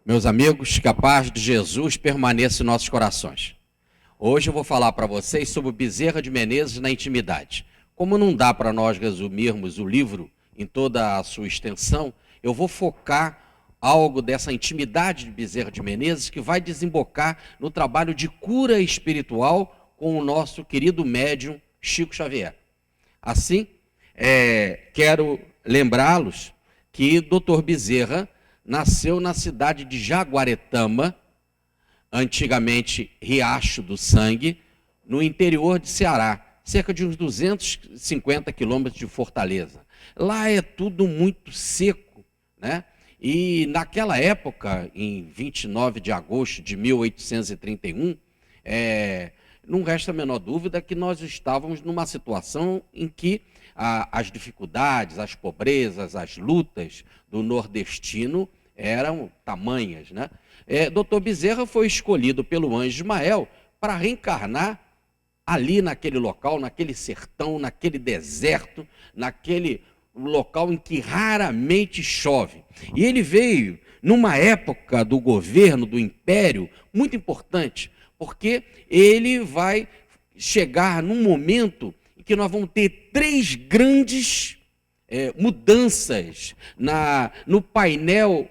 Meus amigos, que a paz de Jesus permaneça em nossos corações. Hoje eu vou falar para vocês sobre Bezerra de Menezes na intimidade. Como não dá para nós resumirmos o livro em toda a sua extensão, eu vou focar algo dessa intimidade de Bezerra de Menezes que vai desembocar no trabalho de cura espiritual com o nosso querido médium Chico Xavier. Assim, quero lembrá-los que Dr. Bezerra nasceu na cidade de Jaguaretama, antigamente Riacho do Sangue, no interior de Ceará, cerca de uns 250 quilômetros de Fortaleza. Lá é tudo muito seco, né? E naquela época, em 29 de agosto de 1831, não resta a menor dúvida que nós estávamos numa situação em que as dificuldades, as pobrezas, as lutas do nordestino eram tamanhas, né? Dr. Bezerra foi escolhido pelo anjo Ismael para reencarnar ali naquele local, naquele sertão, naquele deserto, naquele local em que raramente chove. E ele veio numa época do governo, do império, muito importante, porque ele vai chegar num momento em que nós vamos ter três grandes mudanças no painel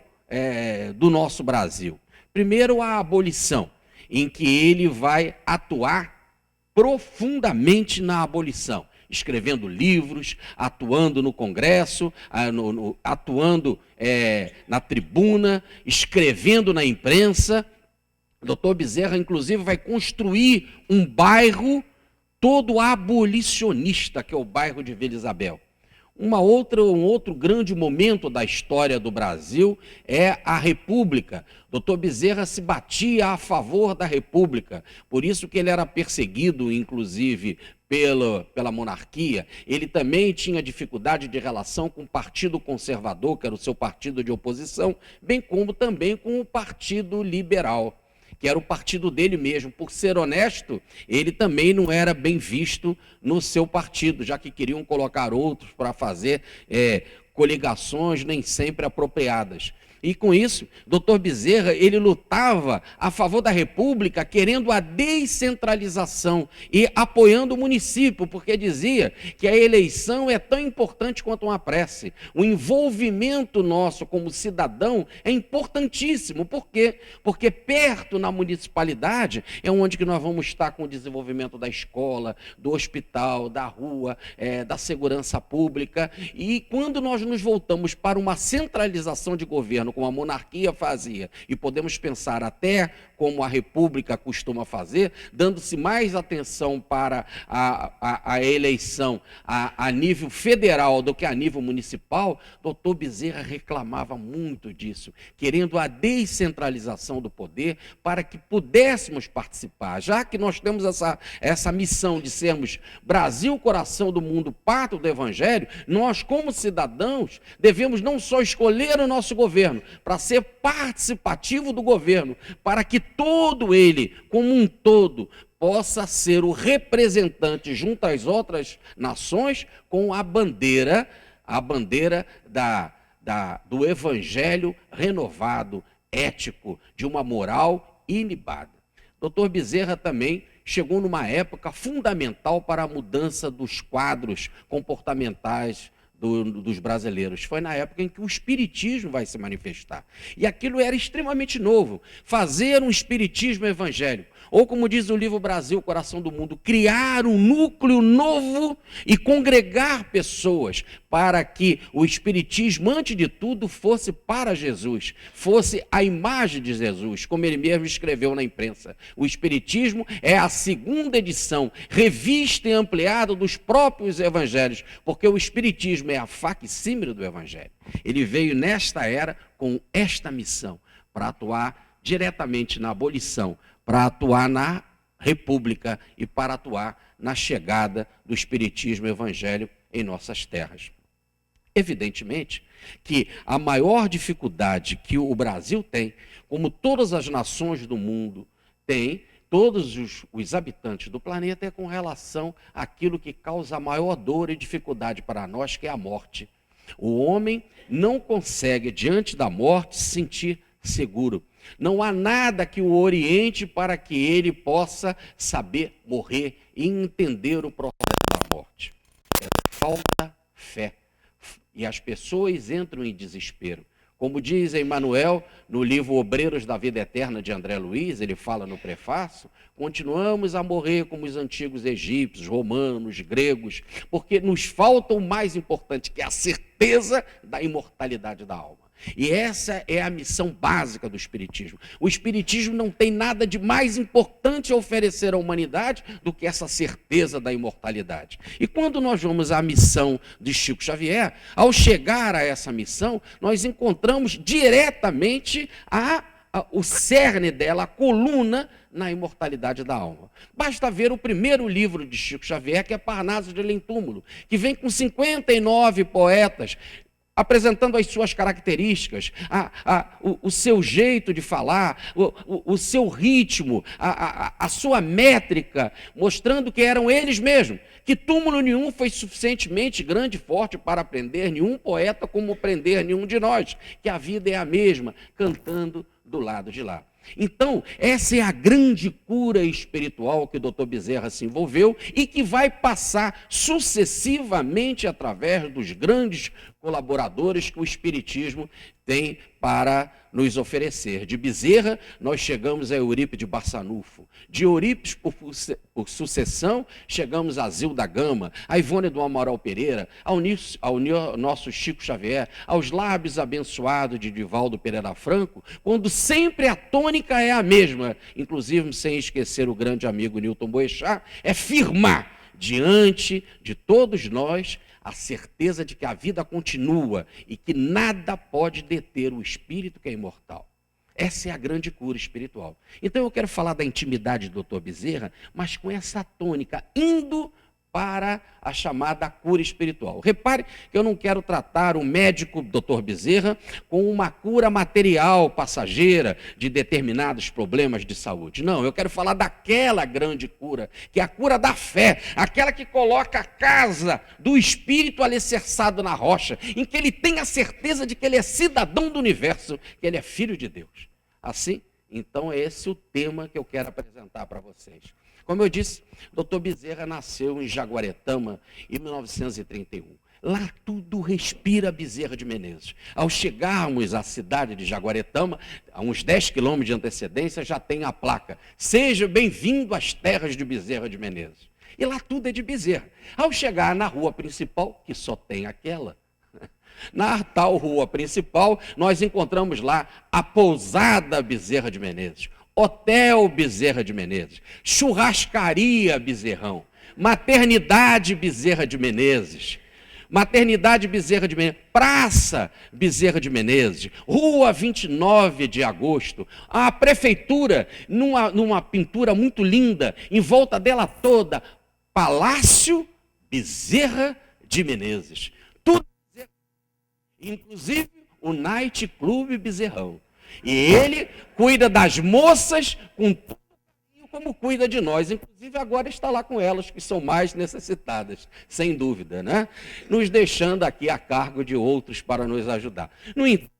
do nosso Brasil. Primeiro, a abolição, em que ele vai atuar profundamente na abolição, escrevendo livros, atuando no Congresso, atuando na tribuna, escrevendo na imprensa. O doutor Bezerra, inclusive, vai construir um bairro todo abolicionista, que é o bairro de Vila Isabel. Um outro grande momento da história do Brasil é a República. Dr. Bezerra se batia a favor da República, por isso que ele era perseguido, inclusive, pela monarquia. Ele também tinha dificuldade de relação com o Partido Conservador, que era o seu partido de oposição, bem como também com o Partido Liberal, que era o partido dele mesmo. Por ser honesto, ele também não era bem visto no seu partido, já que queriam colocar outros para fazer coligações nem sempre apropriadas. E com isso, Dr. Bezerra, ele lutava a favor da República, querendo a descentralização e apoiando o município, porque dizia que a eleição é tão importante quanto uma prece. O envolvimento nosso como cidadão é importantíssimo. Por quê? Porque perto na municipalidade é onde que nós vamos estar com o desenvolvimento da escola, do hospital, da rua, da segurança pública. E quando nós nos voltamos para uma centralização de governo, como a monarquia fazia, e podemos pensar até como a República costuma fazer, dando-se mais atenção para a eleição a nível federal do que a nível municipal, doutor Bezerra reclamava muito disso, querendo a descentralização do poder para que pudéssemos participar. Já que nós temos essa missão de sermos Brasil, coração do mundo, pátria do Evangelho, nós, como cidadãos, devemos não só escolher o nosso governo, para ser participativo do governo, para que todo ele, como um todo, possa ser o representante junto às outras nações com a bandeira do Evangelho renovado, ético, de uma moral ilibada. Dr. Bezerra também chegou numa época fundamental para a mudança dos quadros comportamentais dos brasileiros. Foi na época em que o espiritismo vai se manifestar. E aquilo era extremamente novo. Fazer um espiritismo evangélico, ou como diz o livro Brasil, Coração do Mundo, criar um núcleo novo e congregar pessoas para que o espiritismo, antes de tudo, fosse para Jesus, fosse a imagem de Jesus, como ele mesmo escreveu na imprensa. O espiritismo é a segunda edição, revista e ampliada dos próprios evangelhos, porque o espiritismo é a facsímile do evangelho. Ele veio nesta era com esta missão, para atuar diretamente na abolição, para atuar na república e para atuar na chegada do espiritismo evangélico em nossas terras. Evidentemente que a maior dificuldade que o Brasil tem, como todas as nações do mundo têm, todos os habitantes do planeta, é com relação àquilo que causa a maior dor e dificuldade para nós, que é a morte. O homem não consegue, diante da morte, sentir seguro. Não há nada que o oriente para que ele possa saber morrer e entender o processo da morte. Falta fé. E as pessoas entram em desespero. Como diz Emmanuel no livro Obreiros da Vida Eterna de André Luiz, ele fala no prefácio, continuamos a morrer como os antigos egípcios, romanos, gregos, porque nos falta o mais importante, que é a certeza da imortalidade da alma. E essa é a missão básica do Espiritismo. O Espiritismo não tem nada de mais importante a oferecer à humanidade do que essa certeza da imortalidade. E quando nós vamos à missão de Chico Xavier, ao chegar a essa missão, nós encontramos diretamente o cerne dela, a coluna na imortalidade da alma. Basta ver o primeiro livro de Chico Xavier, que é Parnaso de Além Túmulo, que vem com 59 poetas, apresentando as suas características, o seu jeito de falar, o seu ritmo, a sua métrica, mostrando que eram eles mesmos, que túmulo nenhum foi suficientemente grande e forte para prender nenhum poeta como prender nenhum de nós, que a vida é a mesma, cantando do lado de lá. Então, essa é a grande cura espiritual que o Dr. Bezerra se envolveu e que vai passar sucessivamente através dos grandes colaboradores que o Espiritismo tem para nos oferecer. De Bezerra, nós chegamos a Eurípides Barçanufo. De Eurípides, por sucessão, chegamos a Zilda Gama, a Ivone do Amaral Pereira, ao nosso Chico Xavier, aos lábios abençoados de Divaldo Pereira Franco, quando sempre a tônica é a mesma, inclusive sem esquecer o grande amigo Newton Boechat, é firmar diante de todos nós a certeza de que a vida continua e que nada pode deter o espírito que é imortal. Essa é a grande cura espiritual. Então eu quero falar da intimidade do Dr. Bezerra, mas com essa tônica, indo para a chamada cura espiritual. Repare que eu não quero tratar o médico Dr. Bezerra com uma cura material, passageira, de determinados problemas de saúde. Não, eu quero falar daquela grande cura, que é a cura da fé, aquela que coloca a casa do espírito alicerçado na rocha, em que ele tem a certeza de que ele é cidadão do universo, que ele é filho de Deus. Assim, então é esse o tema que eu quero apresentar para vocês. Como eu disse, Dr. Bezerra nasceu em Jaguaretama em 1931. Lá tudo respira Bezerra de Menezes. Ao chegarmos à cidade de Jaguaretama, a uns 10 quilômetros de antecedência, já tem a placa: seja bem-vindo às terras de Bezerra de Menezes. E lá tudo é de Bezerra. Ao chegar na rua principal, que só tem aquela, na tal rua principal, nós encontramos lá a pousada Bezerra de Menezes, Hotel Bezerra de Menezes, Churrascaria Bezerrão, Maternidade Bezerra de Menezes, Maternidade Bezerra de Menezes, Praça Bezerra de Menezes, Rua 29 de Agosto, a prefeitura, numa pintura muito linda, em volta dela toda, Palácio Bezerra de Menezes. Tudo, inclusive o Night Club Bezerrão. E ele cuida das moças com todo carinho como cuida de nós. Inclusive agora está lá com elas, que são mais necessitadas, sem dúvida, né? Nos deixando aqui a cargo de outros para nos ajudar. No entanto,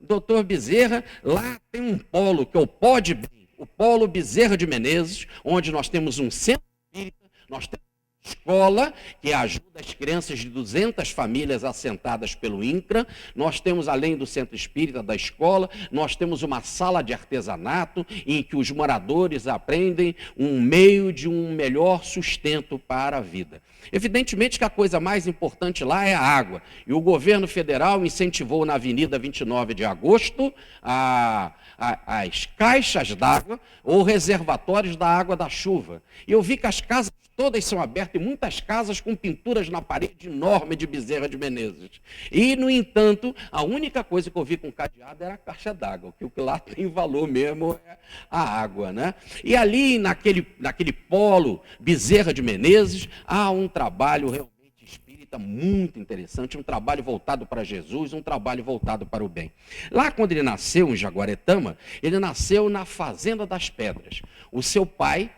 Dr. Bezerra, lá tem um polo, que é o Pode Bem, o Polo Bezerra de Menezes, onde nós temos um centro espírita, nós temos escola, que ajuda as crianças de 200 famílias assentadas pelo INCRA. Nós temos, além do centro espírita da escola, nós temos uma sala de artesanato em que os moradores aprendem um meio de um melhor sustento para a vida. Evidentemente que a coisa mais importante lá é a água. E o governo federal incentivou na Avenida 29 de Agosto as caixas d'água ou reservatórios da água da chuva. E eu vi que as casas todas são abertas, e muitas casas com pinturas na parede enorme de Bezerra de Menezes. E, no entanto, a única coisa que eu vi com cadeado era a caixa d'água, que o que lá tem valor mesmo é a água, né? E ali, naquele polo Bezerra de Menezes, há um trabalho realmente espírita muito interessante, um trabalho voltado para Jesus, um trabalho voltado para o bem. Lá, quando ele nasceu em Jaguaretama, ele nasceu na Fazenda das Pedras. O seu pai,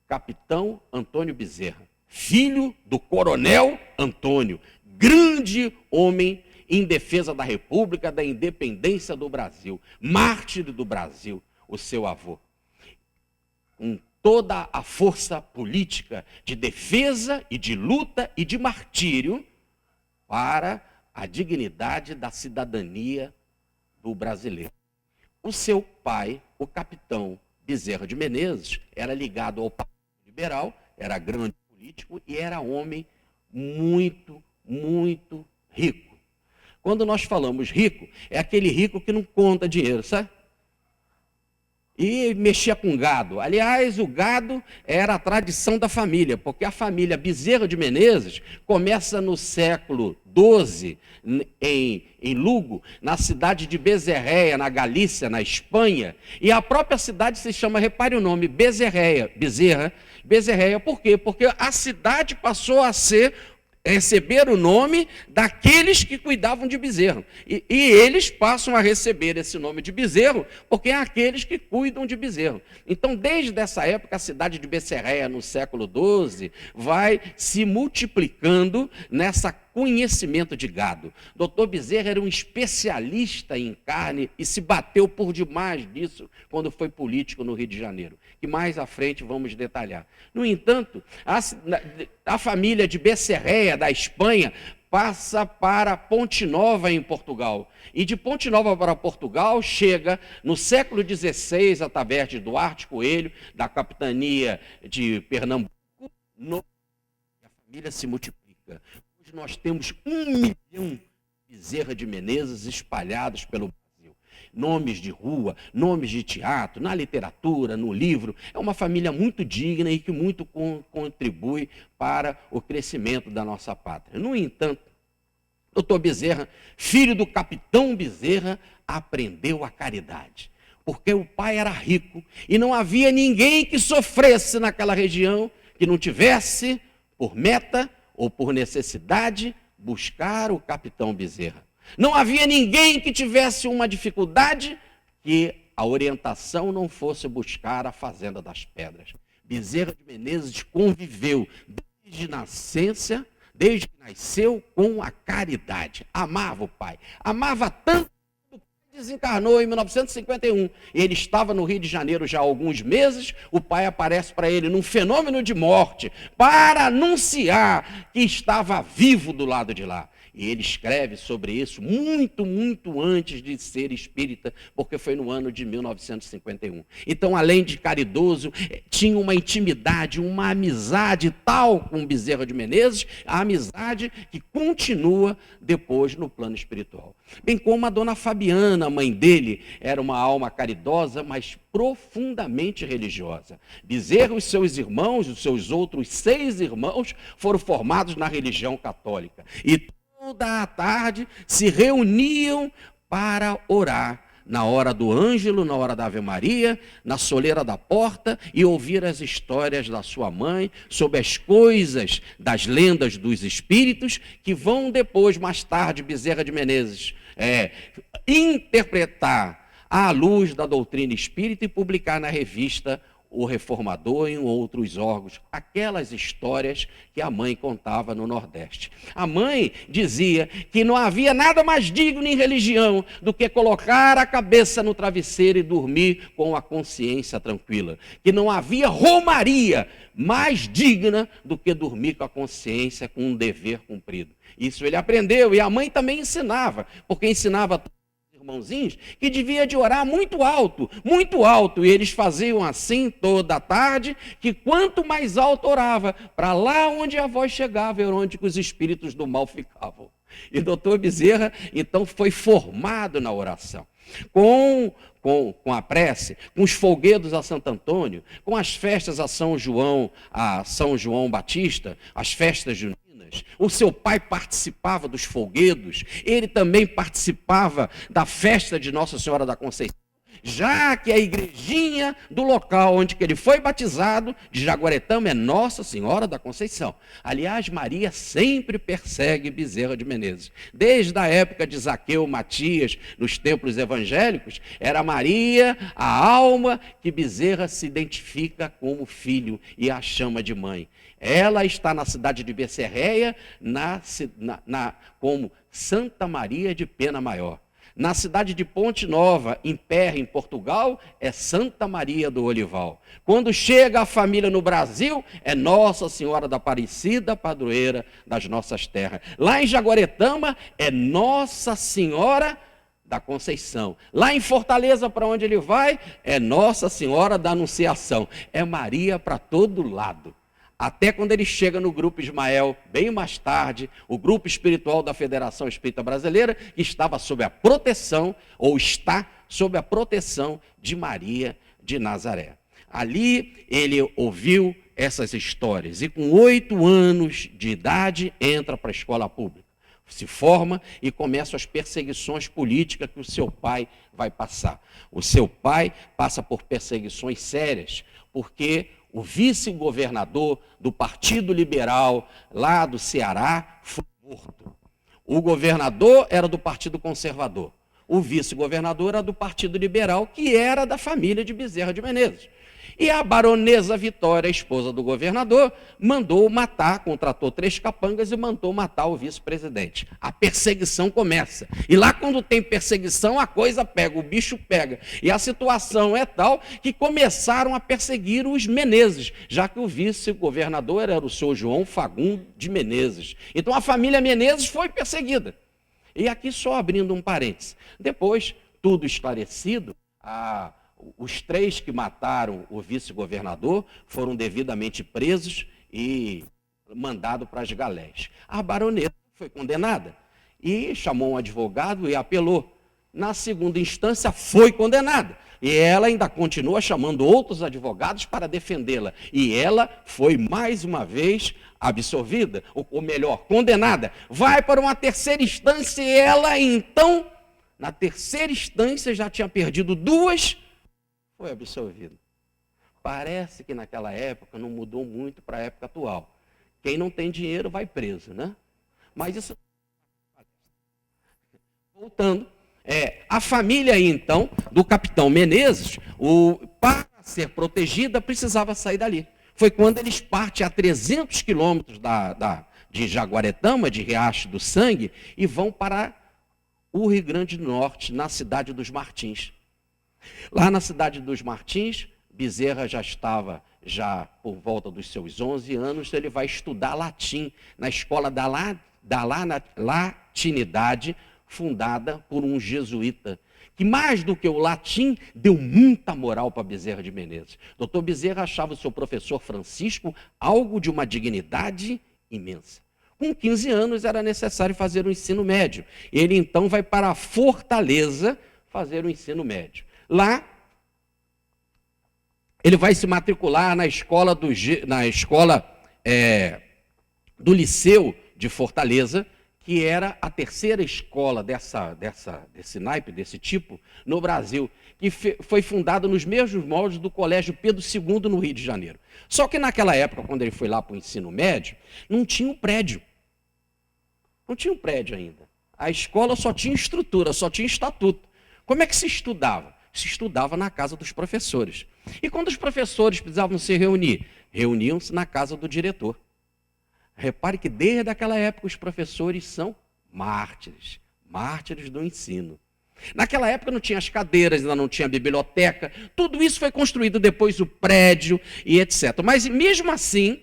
Capitão Antônio Bezerra, filho do Coronel Antônio, grande homem em defesa da República, da independência do Brasil. Mártir do Brasil, o seu avô. Com toda a força política de defesa e de luta e de martírio para a dignidade da cidadania do brasileiro. O seu pai, o capitão Bezerra de Menezes, era ligado ao Partido Liberal, era grande político e era homem muito, muito rico. Quando nós falamos rico, é aquele rico que não conta dinheiro, sabe? E mexia com gado. Aliás, o gado era a tradição da família, porque a família Bezerra de Menezes começa no século XII, em Lugo, na cidade de Bezerreia, na Galícia, na Espanha, e a própria cidade se chama, repare o nome, Bezerreia. Por quê? Porque a cidade passou a receber o nome daqueles que cuidavam de bezerro. E eles passam a receber esse nome de bezerro, porque é aqueles que cuidam de bezerro. Então, desde essa época, a cidade de Bezerreia, no século XII, vai se multiplicando nessa conhecimento de gado. Dr. Bezerra era um especialista em carne e se bateu por demais disso quando foi político no Rio de Janeiro, que mais à frente vamos detalhar. No entanto, a família de Bezerreia, da Espanha, passa para Ponte Nova, em Portugal. E de Ponte Nova para Portugal, chega no século XVI, através de Duarte Coelho, da capitania de Pernambuco, a família se multiplica. Hoje nós temos 1 milhão de Bezerra de Menezes espalhados pelo Brasil. Nomes de rua, nomes de teatro, na literatura, no livro. É uma família muito digna e que muito contribui para o crescimento da nossa pátria. No entanto, Dr. Bezerra, filho do capitão Bezerra, aprendeu a caridade. Porque o pai era rico e não havia ninguém que sofresse naquela região que não tivesse por meta ou por necessidade buscar o capitão Bezerra. Não havia ninguém que tivesse uma dificuldade que a orientação não fosse buscar a Fazenda das Pedras. Bezerra de Menezes conviveu desde nascença, desde que nasceu, com a caridade. Amava o pai. Amava tanto que o pai desencarnou em 1951. Ele estava no Rio de Janeiro já há alguns meses. O pai aparece para ele num fenômeno de morte para anunciar que estava vivo do lado de lá. E ele escreve sobre isso muito, muito antes de ser espírita, porque foi no ano de 1951. Então, além de caridoso, tinha uma intimidade, uma amizade tal com Bezerra de Menezes, a amizade que continua depois no plano espiritual. Bem como a dona Fabiana, a mãe dele, era uma alma caridosa, mas profundamente religiosa. Bezerra e os seus irmãos, os seus outros 6 irmãos, foram formados na religião católica. E toda a tarde se reuniam para orar, na hora do ângelo, na hora da Ave Maria, na soleira da porta, e ouvir as histórias da sua mãe sobre as coisas das lendas dos espíritos, que vão depois, mais tarde, Bezerra de Menezes, interpretar à luz da doutrina espírita e publicar na revista O Reformador e em outros órgãos, aquelas histórias que a mãe contava no Nordeste. A mãe dizia que não havia nada mais digno em religião do que colocar a cabeça no travesseiro e dormir com a consciência tranquila. Que não havia romaria mais digna do que dormir com a consciência, com um dever cumprido. Isso ele aprendeu, e a mãe também ensinava, porque ensinava irmãozinhos, que devia de orar muito alto, e eles faziam assim toda a tarde, que quanto mais alto orava, para lá onde a voz chegava, era onde os espíritos do mal ficavam. E Dr. Bezerra, então, foi formado na oração, com a prece, com os folguedos a Santo Antônio, com as festas a São João Batista, as festas juninas. O seu pai participava dos folguedos, ele também participava da festa de Nossa Senhora da Conceição, já que a igrejinha do local onde que ele foi batizado, de Jaguaretama, é Nossa Senhora da Conceição. Aliás, Maria sempre persegue Bezerra de Menezes. Desde a época de Zaqueu, Matias, nos templos evangélicos, era Maria, a alma que Bezerra se identifica como filho e a chama de mãe. Ela está na cidade de Becerreia, como Santa Maria de Pena Maior. Na cidade de Ponte Nova, em Perra, em Portugal, é Santa Maria do Olival. Quando chega a família no Brasil, é Nossa Senhora da Aparecida, padroeira das nossas terras. Lá em Jaguaretama, é Nossa Senhora da Conceição. Lá em Fortaleza, para onde ele vai, é Nossa Senhora da Anunciação. É Maria para todo lado. Até quando ele chega no Grupo Ismael, bem mais tarde, o grupo espiritual da Federação Espírita Brasileira, que estava sob a proteção, ou está sob a proteção de Maria de Nazaré. Ali ele ouviu essas histórias e com 8 anos de idade entra para a escola pública. Se forma e começa as perseguições políticas que o seu pai vai passar. O seu pai passa por perseguições sérias, porque o vice-governador do Partido Liberal, lá do Ceará, foi morto. O governador era do Partido Conservador. O vice-governador era do Partido Liberal, que era da família de Bezerra de Menezes. E a baronesa Vitória, a esposa do governador, mandou matar, contratou 3 capangas e mandou matar o vice-presidente. A perseguição começa. E lá quando tem perseguição, a coisa pega, o bicho pega. E a situação é tal que começaram a perseguir os Menezes, já que o vice-governador era o senhor João Fagundes de Menezes. Então a família Menezes foi perseguida. E aqui só abrindo um parênteses. Depois, tudo esclarecido, os 3 que mataram o vice-governador foram devidamente presos e mandados para as galés. A baronesa foi condenada e chamou um advogado e apelou. Na segunda instância foi condenada. E ela ainda continua chamando outros advogados para defendê-la. E ela foi mais uma vez absolvida, ou melhor, condenada. Vai para uma terceira instância e ela então, na terceira instância, já tinha perdido 2, foi absolvido. Parece que naquela época não mudou muito para a época atual. Quem não tem dinheiro vai preso, né? Mas isso... Voltando, a família então do capitão Menezes, para ser protegida, precisava sair dali. Foi quando eles partem a 300 quilômetros de Jaguaretama, de Riacho do Sangue, e vão para o Rio Grande do Norte, na cidade dos Martins. Lá na cidade dos Martins, Bezerra já estava por volta dos seus 11 anos, ele vai estudar latim na escola da Latinidade, fundada por um jesuíta, que mais do que o latim, deu muita moral para Bezerra de Menezes. Doutor Bezerra achava o seu professor Francisco algo de uma dignidade imensa. Com 15 anos era necessário fazer o ensino médio. Ele então vai para Fortaleza fazer o ensino médio. Lá, ele vai se matricular na escola do Liceu de Fortaleza, que era a terceira escola desse naipe, desse tipo, no Brasil, que foi fundada nos mesmos moldes do Colégio Pedro II, no Rio de Janeiro. Só que naquela época, quando ele foi lá para o ensino médio, não tinha um prédio. Não tinha um prédio ainda. A escola só tinha estrutura, só tinha estatuto. Como é que se estudava? Se estudava na casa dos professores. E quando os professores precisavam se reunir? Reuniam-se na casa do diretor. Repare que desde aquela época os professores são mártires, mártires do ensino. Naquela época não tinha as cadeiras, ainda não tinha biblioteca, tudo isso foi construído depois, o prédio e etc. Mas mesmo assim,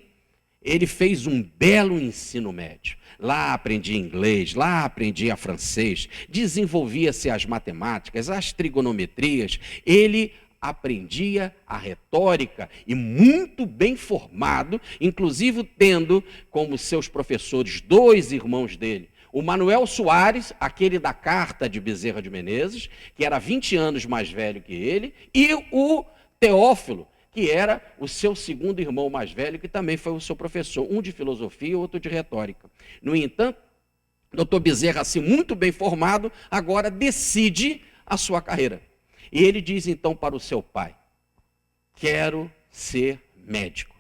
ele fez um belo ensino médio. Lá aprendia inglês, lá aprendia francês, desenvolvia-se as matemáticas, as trigonometrias, ele aprendia a retórica e muito bem formado, inclusive tendo como seus professores 2 irmãos dele, o Manuel Soares, aquele da carta de Bezerra de Menezes, que era 20 anos mais velho que ele, e o Teófilo, que era o seu segundo irmão mais velho, que também foi o seu professor, um de filosofia e outro de retórica. No entanto, doutor Bezerra, assim, muito bem formado, agora decide a sua carreira. E ele diz então para o seu pai: quero ser médico.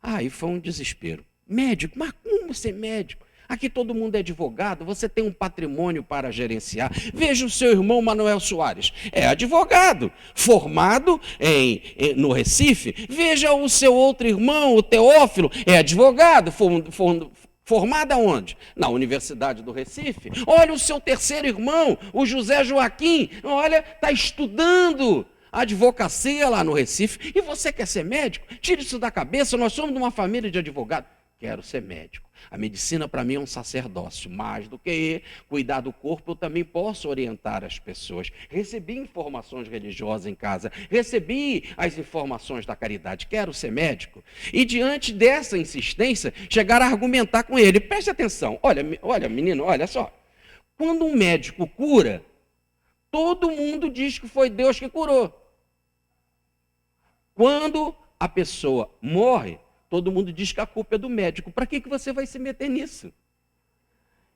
Aí foi um desespero. Médico? Mas como ser médico? Aqui todo mundo é advogado, você tem um patrimônio para gerenciar. Veja o seu irmão Manuel Soares, é advogado, formado no Recife. Veja o seu outro irmão, o Teófilo, é advogado, formado aonde? Na Universidade do Recife. Olha o seu terceiro irmão, o José Joaquim, olha, está estudando advocacia lá no Recife. E você quer ser médico? Tire isso da cabeça, nós somos de uma família de advogados. Quero ser médico. A medicina para mim é um sacerdócio. Mais do que cuidar do corpo, eu também posso orientar as pessoas. Recebi informações religiosas em casa, recebi as informações da caridade. Quero ser médico. E diante dessa insistência, chegaram a argumentar com ele. Preste atenção. Olha, menino, olha só. Quando um médico cura, todo mundo diz que foi Deus que curou. Quando a pessoa morre, todo mundo diz que a culpa é do médico. Para que você vai se meter nisso?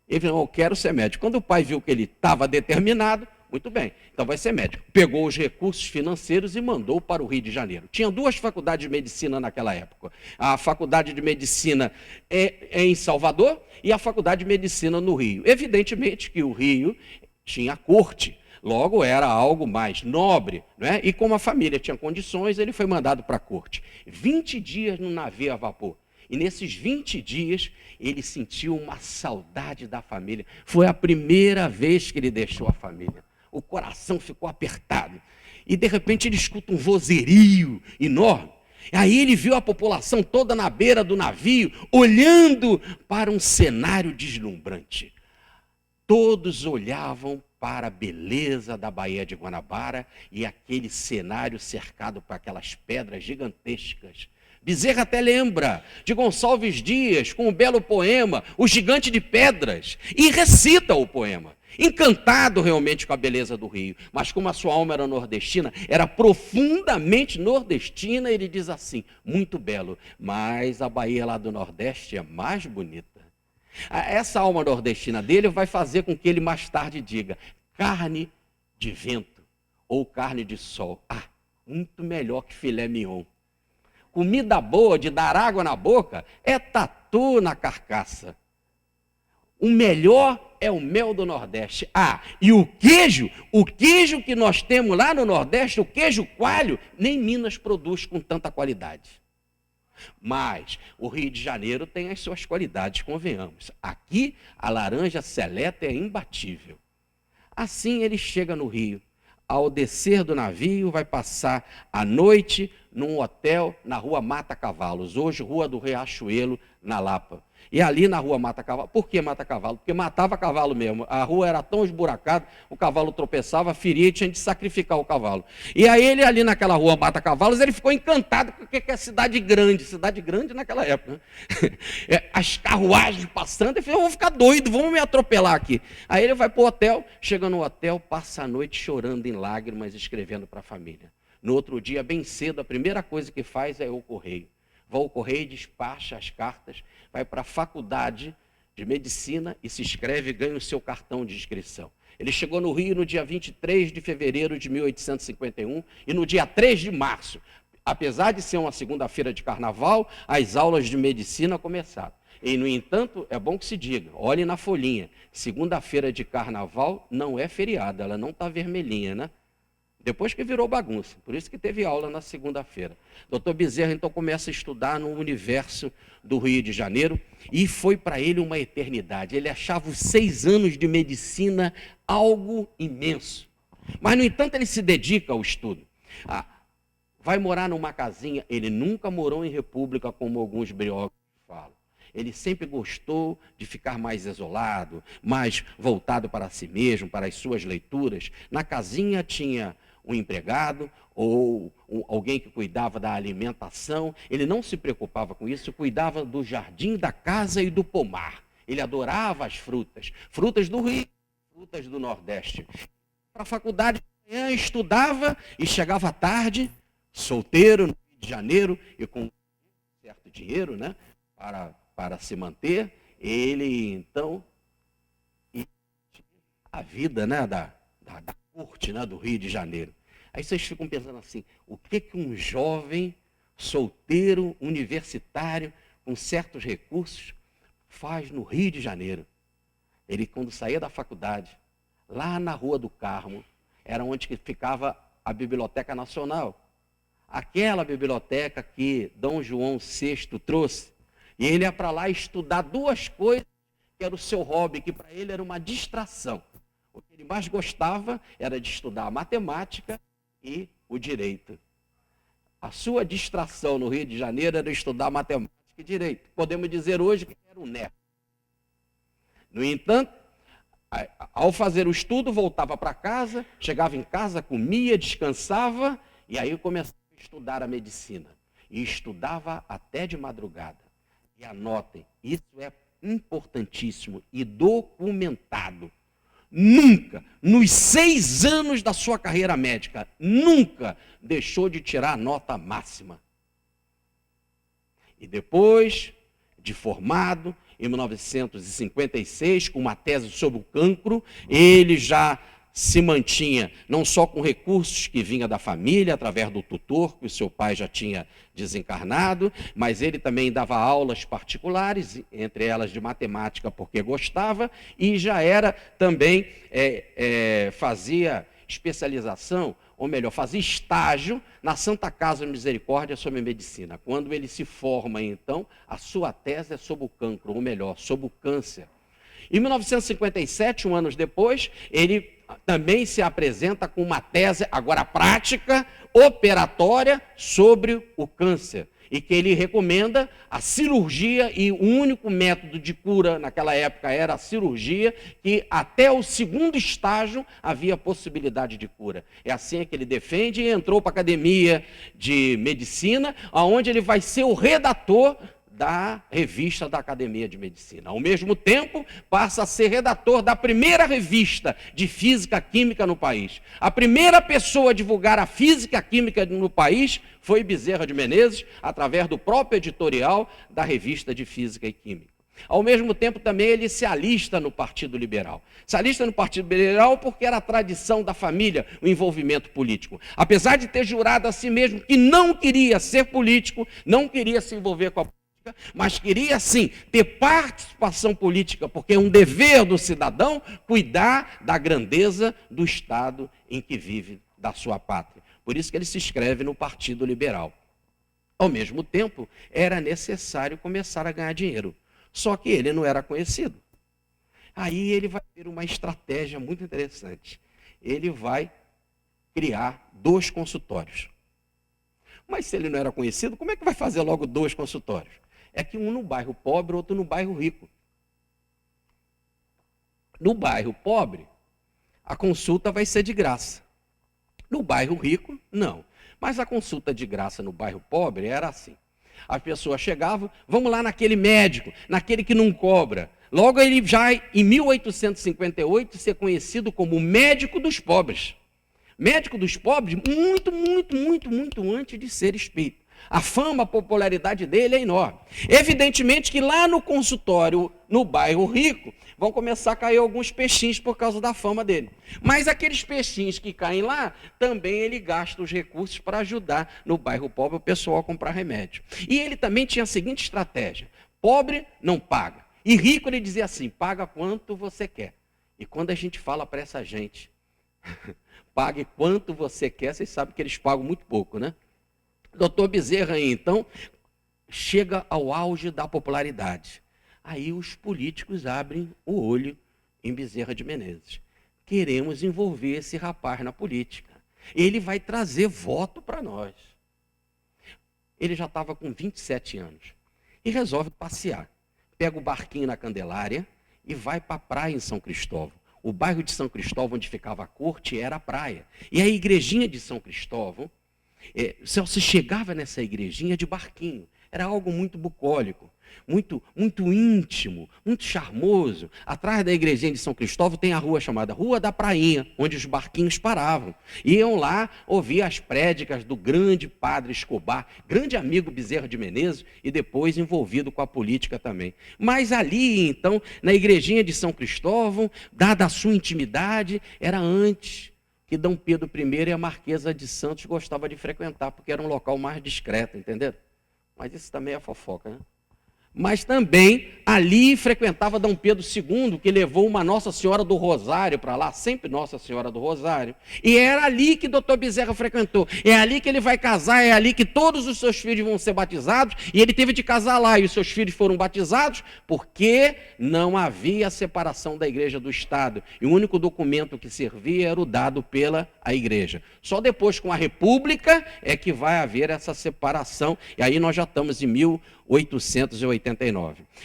Ele falou: eu quero ser médico. Quando o pai viu que ele estava determinado, muito bem, então vai ser médico. Pegou os recursos financeiros e mandou para o Rio de Janeiro. Tinha duas faculdades de medicina naquela época. A faculdade de medicina é em Salvador e a faculdade de medicina no Rio. Evidentemente que o Rio tinha corte. Logo, era algo mais nobre, né? E como a família tinha condições, ele foi mandado para a corte. 20 dias no navio a vapor. E nesses 20 dias, ele sentiu uma saudade da família. Foi a primeira vez que ele deixou a família. O coração ficou apertado. E, de repente, ele escuta um vozerio enorme. Aí ele viu a população toda na beira do navio, olhando para um cenário deslumbrante. Todos olhavam para a beleza da Baía de Guanabara e aquele cenário cercado por aquelas pedras gigantescas. Bezerra até lembra de Gonçalves Dias com o belo poema O Gigante de Pedras, e recita o poema, encantado realmente com a beleza do Rio. Mas como a sua alma era nordestina, era profundamente nordestina, ele diz assim: muito belo, mas a Bahia lá do Nordeste é mais bonita. Essa alma nordestina dele vai fazer com que ele mais tarde diga: carne de vento ou carne de sol. Muito melhor que filé mignon. Comida boa de dar água na boca é tatu na carcaça. O melhor é o mel do Nordeste. E o queijo que nós temos lá no Nordeste, o queijo coalho, nem Minas produz com tanta qualidade. Mas o Rio de Janeiro tem as suas qualidades, convenhamos. Aqui a laranja seleta é imbatível. Assim ele chega no Rio. Ao descer do navio, vai passar a noite num hotel na rua Mata Cavalos, hoje Rua do Riachuelo, na Lapa. E ali na rua Mata Cavalo, por que Mata Cavalo? Porque matava cavalo mesmo. A rua era tão esburacada, o cavalo tropeçava, feria e tinha de sacrificar o cavalo. E aí ele ali naquela rua Mata Cavalos, ele ficou encantado porque é cidade grande naquela época. Né? As carruagens passando, ele falou: eu vou ficar doido, vamos me atropelar aqui. Aí ele vai para o hotel, chega no hotel, passa a noite chorando em lágrimas, escrevendo para a família. No outro dia, bem cedo, a primeira coisa que faz é o correio. Vai ao correio, despacha as cartas, vai para a faculdade de medicina e se inscreve e ganha o seu cartão de inscrição. Ele chegou no Rio no dia 23 de fevereiro de 1851 e no dia 3 de março, apesar de ser uma segunda-feira de carnaval, as aulas de medicina começaram. E, no entanto, é bom que se diga, olhe na folhinha, segunda-feira de carnaval não é feriado, ela não está vermelhinha, né? Depois que virou bagunça, por isso que teve aula na segunda-feira. Dr. Bezerra, então, começa a estudar no universo do Rio de Janeiro e foi para ele uma eternidade. Ele achava os 6 anos de medicina algo imenso. Mas, no entanto, ele se dedica ao estudo. Vai morar numa casinha, ele nunca morou em república, como alguns biógrafos falam. Ele sempre gostou de ficar mais isolado, mais voltado para si mesmo, para as suas leituras. Na casinha tinha um empregado ou alguém que cuidava da alimentação. Ele não se preocupava com isso, cuidava do jardim da casa e do pomar. Ele adorava as frutas do Rio, frutas do Nordeste. Para a faculdade de manhã estudava e chegava à tarde, solteiro, no Rio de Janeiro, e com certo dinheiro, né, para se manter, ele então, a vida, né, da corte, né, do Rio de Janeiro. Aí vocês ficam pensando assim, o que um jovem solteiro, universitário, com certos recursos, faz no Rio de Janeiro? Ele, quando saía da faculdade, lá na Rua do Carmo, era onde que ficava a Biblioteca Nacional. Aquela biblioteca que Dom João VI trouxe. E ele ia para lá estudar duas coisas, que era o seu hobby, que para ele era uma distração. O que ele mais gostava era de estudar a matemática e o direito. A sua distração no Rio de Janeiro era estudar matemática e direito. Podemos dizer hoje que era um nerd. No entanto, ao fazer o estudo, voltava para casa, chegava em casa, comia, descansava, e aí começava a estudar a medicina. E estudava até de madrugada. E anotem, isso é importantíssimo e documentado. Nunca, nos 6 anos da sua carreira médica, nunca deixou de tirar a nota máxima. E depois de formado, em 1956, com uma tese sobre o cancro, ele já se mantinha não só com recursos que vinha da família, através do tutor, que o seu pai já tinha desencarnado, mas ele também dava aulas particulares, entre elas de matemática, porque gostava, e já era também, fazia especialização, ou melhor, fazia estágio na Santa Casa de Misericórdia sobre medicina. Quando ele se forma, então, a sua tese é sobre o cancro, ou melhor, sobre o câncer. Em 1957, 1 ano depois, ele também se apresenta com uma tese, agora prática, operatória, sobre o câncer. E que ele recomenda a cirurgia, e o único método de cura naquela época era a cirurgia, que até o 2º estágio havia possibilidade de cura. É assim que ele defende, e entrou para a Academia de Medicina, onde ele vai ser o redator da revista da Academia de Medicina. Ao mesmo tempo, passa a ser redator da primeira revista de Física Química no país. A primeira pessoa a divulgar a Física Química no país foi Bezerra de Menezes, através do próprio editorial da revista de Física e Química. Ao mesmo tempo, também ele se alista no Partido Liberal. Se alista no Partido Liberal porque era a tradição da família, o envolvimento político. Apesar de ter jurado a si mesmo que não queria ser político, não queria se envolver com a política, mas queria, sim, ter participação política, porque é um dever do cidadão cuidar da grandeza do Estado em que vive, da sua pátria. Por isso que ele se inscreve no Partido Liberal. Ao mesmo tempo, era necessário começar a ganhar dinheiro. Só que ele não era conhecido. Aí ele vai ter uma estratégia muito interessante. Ele vai criar 2 consultórios. Mas se ele não era conhecido, como é que vai fazer logo 2 consultórios? É que um no bairro pobre, outro no bairro rico. No bairro pobre, a consulta vai ser de graça. No bairro rico, não. Mas a consulta de graça no bairro pobre era assim. As pessoas chegavam, vamos lá naquele médico, naquele que não cobra. Logo ele já, em 1858, ser conhecido como o médico dos pobres. Médico dos pobres, muito antes de ser espírita. A fama, a popularidade dele é enorme. Evidentemente que lá no consultório, no bairro rico, vão começar a cair alguns peixinhos por causa da fama dele. Mas aqueles peixinhos que caem lá, também ele gasta os recursos para ajudar no bairro pobre o pessoal a comprar remédio. E ele também tinha a seguinte estratégia: pobre não paga. E rico ele dizia assim, paga quanto você quer. E quando a gente fala para essa gente, pague quanto você quer, vocês sabem que eles pagam muito pouco, né? Doutor Bezerra, então, chega ao auge da popularidade. Aí os políticos abrem o olho em Bezerra de Menezes. Queremos envolver esse rapaz na política. Ele vai trazer voto para nós. Ele já estava com 27 anos e resolve passear. Pega o barquinho na Candelária e vai para a praia em São Cristóvão. O bairro de São Cristóvão, onde ficava a corte, era a praia. E a igrejinha de São Cristóvão, você chegava nessa igrejinha de barquinho. Era algo muito bucólico, muito íntimo, muito charmoso. Atrás da igrejinha de São Cristóvão tem a rua chamada Rua da Prainha, onde os barquinhos paravam. Iam lá ouvir as prédicas do grande padre Escobar, grande amigo Bezerra de Menezes, e depois envolvido com a política também. Mas ali, então, na igrejinha de São Cristóvão, dada a sua intimidade, era antes que Dom Pedro I e a Marquesa de Santos gostavam de frequentar, porque era um local mais discreto, entenderam? Mas isso também é fofoca, né? Mas também ali frequentava Dom Pedro II, que levou uma Nossa Senhora do Rosário para lá, sempre Nossa Senhora do Rosário. E era ali que Dr. Bezerra frequentou. É ali que ele vai casar, é ali que todos os seus filhos vão ser batizados. E ele teve de casar lá, e os seus filhos foram batizados, porque não havia separação da igreja do Estado. E o único documento que servia era o dado pela a igreja. Só depois, com a República, é que vai haver essa separação. E aí nós já estamos em 1889.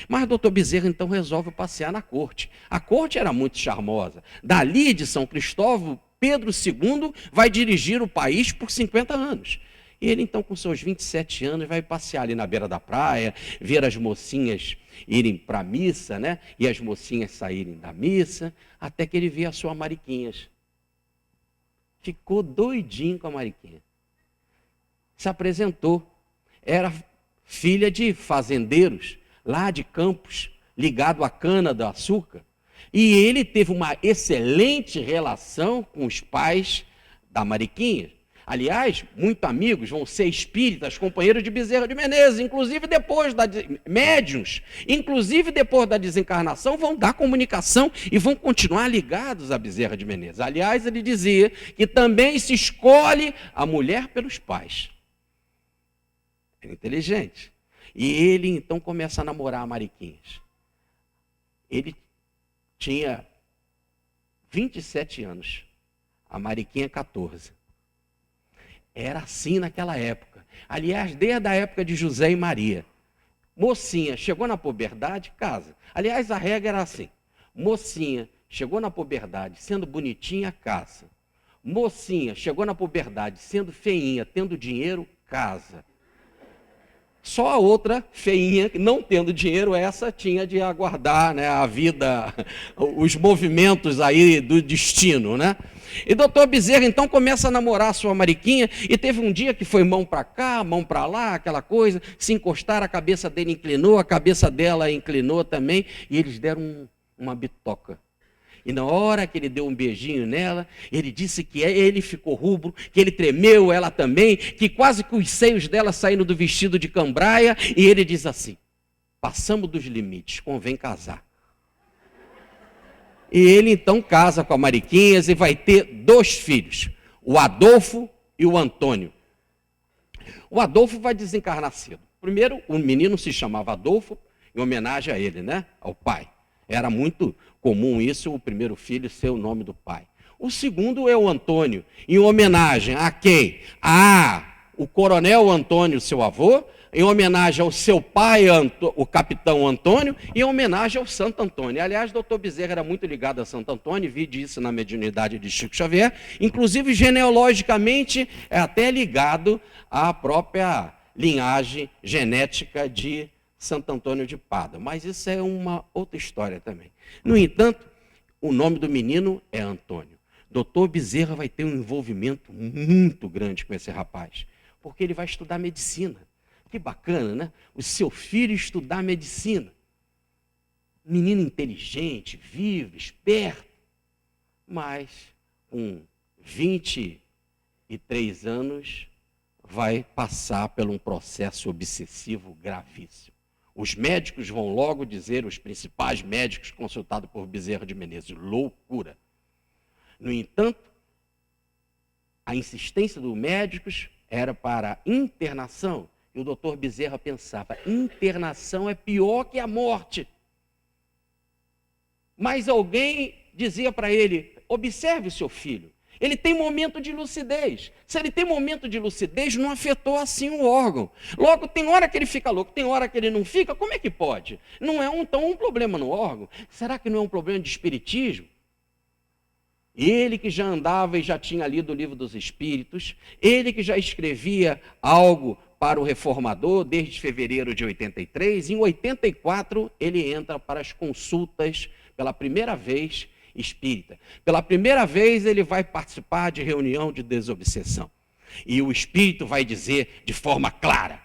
Mas Dr. Bezerra então resolve passear na corte. A corte era muito charmosa. Dali de São Cristóvão, Pedro II vai dirigir o país por 50 anos. E ele então com seus 27 anos vai passear ali na beira da praia, ver as mocinhas irem para a missa, né? E as mocinhas saírem da missa, até que ele vê a sua Mariquinhas. Ficou doidinho com a Mariquinha. Se apresentou. Era filha de fazendeiros, lá de Campos, ligado à cana-do-açúcar. E ele teve uma excelente relação com os pais da Mariquinha. Aliás, muito amigos, vão ser espíritas, companheiros de Bezerra de Menezes, inclusive depois da médiuns, inclusive depois da desencarnação, vão dar comunicação e vão continuar ligados a Bezerra de Menezes. Aliás, ele dizia que também se escolhe a mulher pelos pais. É inteligente. E ele então começa a namorar a Mariquinhas. Ele tinha 27 anos, a Mariquinha 14. Era assim naquela época. Aliás, desde a época de José e Maria. Mocinha, chegou na puberdade, casa. Aliás, a regra era assim. Mocinha, chegou na puberdade, sendo bonitinha, casa. Mocinha, chegou na puberdade, sendo feinha, tendo dinheiro, casa. Só a outra, feinha, não tendo dinheiro, essa tinha de aguardar, né, a vida, os movimentos aí do destino, né? E doutor Bezerra, então, começa a namorar a sua Mariquinha, e teve um dia que foi mão para cá, mão para lá, aquela coisa, se encostaram, a cabeça dele inclinou, a cabeça dela inclinou também, e eles deram uma bitoca. E na hora que ele deu um beijinho nela, ele disse que ele ficou rubro, que ele tremeu, ela também, que quase que os seios dela saíram do vestido de cambraia, e ele diz assim: passamos dos limites, convém casar. E ele então casa com a Mariquinhas e vai ter 2 filhos, o Adolfo e o Antônio. O Adolfo vai desencarnar cedo. Primeiro, o menino se chamava Adolfo, em homenagem a ele, né? Ao pai. Era muito comum isso, o primeiro filho ser o nome do pai. O segundo é o Antônio, em homenagem a quem? O coronel Antônio, seu avô, em homenagem ao seu pai, o capitão Antônio, e em homenagem ao Santo Antônio. Aliás, doutor Bezerra era muito ligado a Santo Antônio, vi disso na mediunidade de Chico Xavier, inclusive genealogicamente é até ligado à própria linhagem genética de Santo Antônio de Pada, mas isso é uma outra história também. No entanto, o nome do menino é Antônio. Doutor Bezerra vai ter um envolvimento muito grande com esse rapaz, porque ele vai estudar medicina. Que bacana, né? O seu filho estudar medicina. Menino inteligente, vivo, esperto, mas com 23 anos vai passar por um processo obsessivo gravíssimo. Os médicos vão logo dizer, os principais médicos consultados por Bezerra de Menezes, loucura. No entanto, a insistência dos médicos era para internação. E o doutor Bezerra pensava, internação é pior que a morte. Mas alguém dizia para ele, observe o seu filho. Ele tem momento de lucidez. Se ele tem momento de lucidez, não afetou assim o órgão. Logo, tem hora que ele fica louco, tem hora que ele não fica, como é que pode? Não é um problema no órgão? Será que não é um problema de espiritismo? Ele que já andava e já tinha lido o Livro dos Espíritos, ele que já escrevia algo para o Reformador desde fevereiro de 83, em 84 ele entra para as consultas pela primeira vez espírita. Pela primeira vez ele vai participar de reunião de desobsessão. E o espírito vai dizer de forma clara,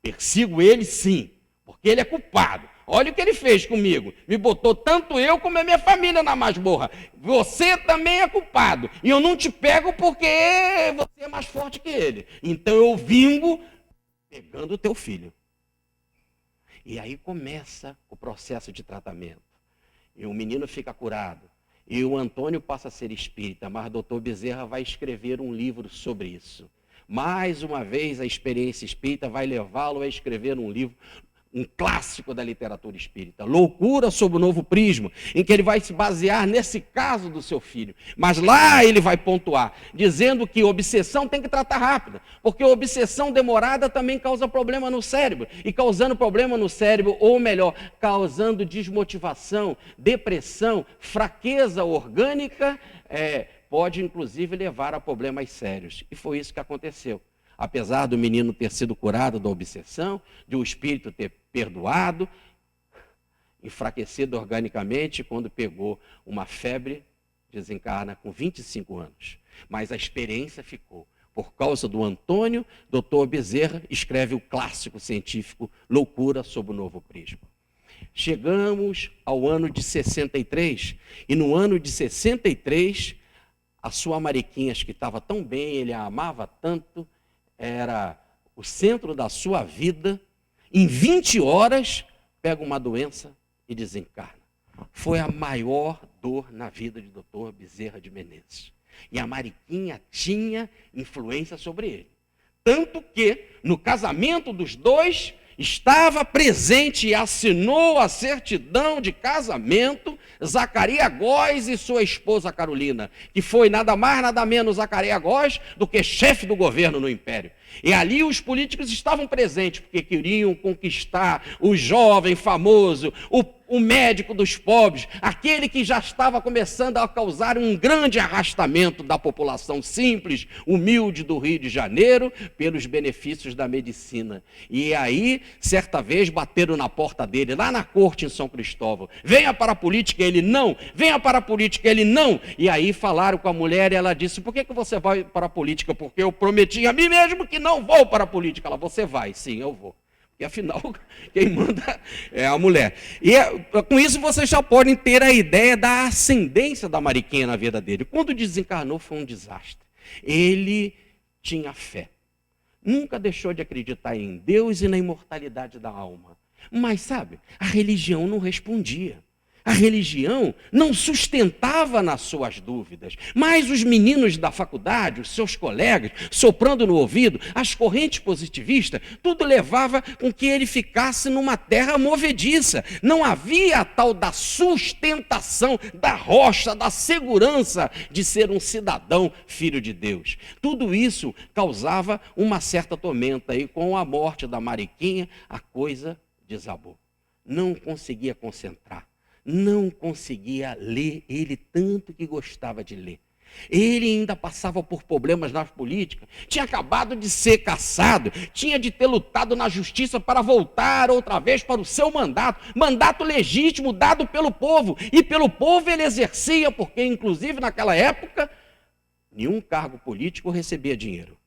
persigo ele sim, porque ele é culpado. Olha o que ele fez comigo. Me botou tanto eu como a minha família na masmorra. Você também é culpado. E eu não te pego porque você é mais forte que ele. Então eu vingo pegando o teu filho. E aí começa o processo de tratamento. E o menino fica curado. E o Antônio passa a ser espírita, mas o doutor Bezerra vai escrever um livro sobre isso. Mais uma vez, a experiência espírita vai levá-lo a escrever um livro, um clássico da literatura espírita, Loucura sob o Novo Prisma, em que ele vai se basear nesse caso do seu filho. Mas lá ele vai pontuar, dizendo que obsessão tem que tratar rápida, porque obsessão demorada também causa problema no cérebro, e causando problema no cérebro, ou melhor, causando desmotivação, depressão, fraqueza orgânica, pode inclusive levar a problemas sérios. E foi isso que aconteceu. Apesar do menino ter sido curado da obsessão, de o espírito ter perdoado, enfraquecido organicamente, quando pegou uma febre, desencarna com 25 anos. Mas a experiência ficou. Por causa do Antônio, doutor Bezerra escreve o clássico científico Loucura sob o Novo Prisma. Chegamos ao ano de 63, e no ano de 63, a sua Mariquinhas, que estava tão bem, ele a amava tanto, era o centro da sua vida, em 20 horas, pega uma doença e desencarna. Foi a maior dor na vida de doutor Bezerra de Menezes. E a Mariquinha tinha influência sobre ele. Tanto que, no casamento dos dois, estava presente e assinou a certidão de casamento Zacarias Góes e sua esposa Carolina, que foi nada mais, nada menos Zacarias Góes do que chefe do governo no Império. E ali os políticos estavam presentes, porque queriam conquistar o jovem famoso, o médico dos pobres, aquele que já estava começando a causar um grande arrastamento da população simples, humilde do Rio de Janeiro, pelos benefícios da medicina. E aí, certa vez, bateram na porta dele, lá na corte em São Cristóvão. Venha para a política, ele não. Venha para a política, ele não. E aí falaram com a mulher e ela disse, por que você vai para a política? Porque eu prometi a mim mesmo que não vou para a política. Ela, você vai? Sim, eu vou. E afinal, quem manda é a mulher. E com isso vocês já podem ter a ideia da ascendência da Mariquinha na vida dele. Quando desencarnou foi um desastre. Ele tinha fé. Nunca deixou de acreditar em Deus e na imortalidade da alma. Mas sabe, a religião não respondia. A religião não sustentava nas suas dúvidas, mas os meninos da faculdade, os seus colegas, soprando no ouvido, as correntes positivistas, tudo levava com que ele ficasse numa terra movediça. Não havia a tal da sustentação, da rocha, da segurança de ser um cidadão filho de Deus. Tudo isso causava uma certa tormenta e com a morte da Mariquinha, a coisa desabou. Não conseguia concentrar. Não conseguia ler, ele tanto que gostava de ler. Ele ainda passava por problemas na política, tinha acabado de ser cassado, tinha de ter lutado na justiça para voltar outra vez para o seu mandato legítimo dado pelo povo, e pelo povo ele exercia, porque inclusive naquela época, nenhum cargo político recebia dinheiro.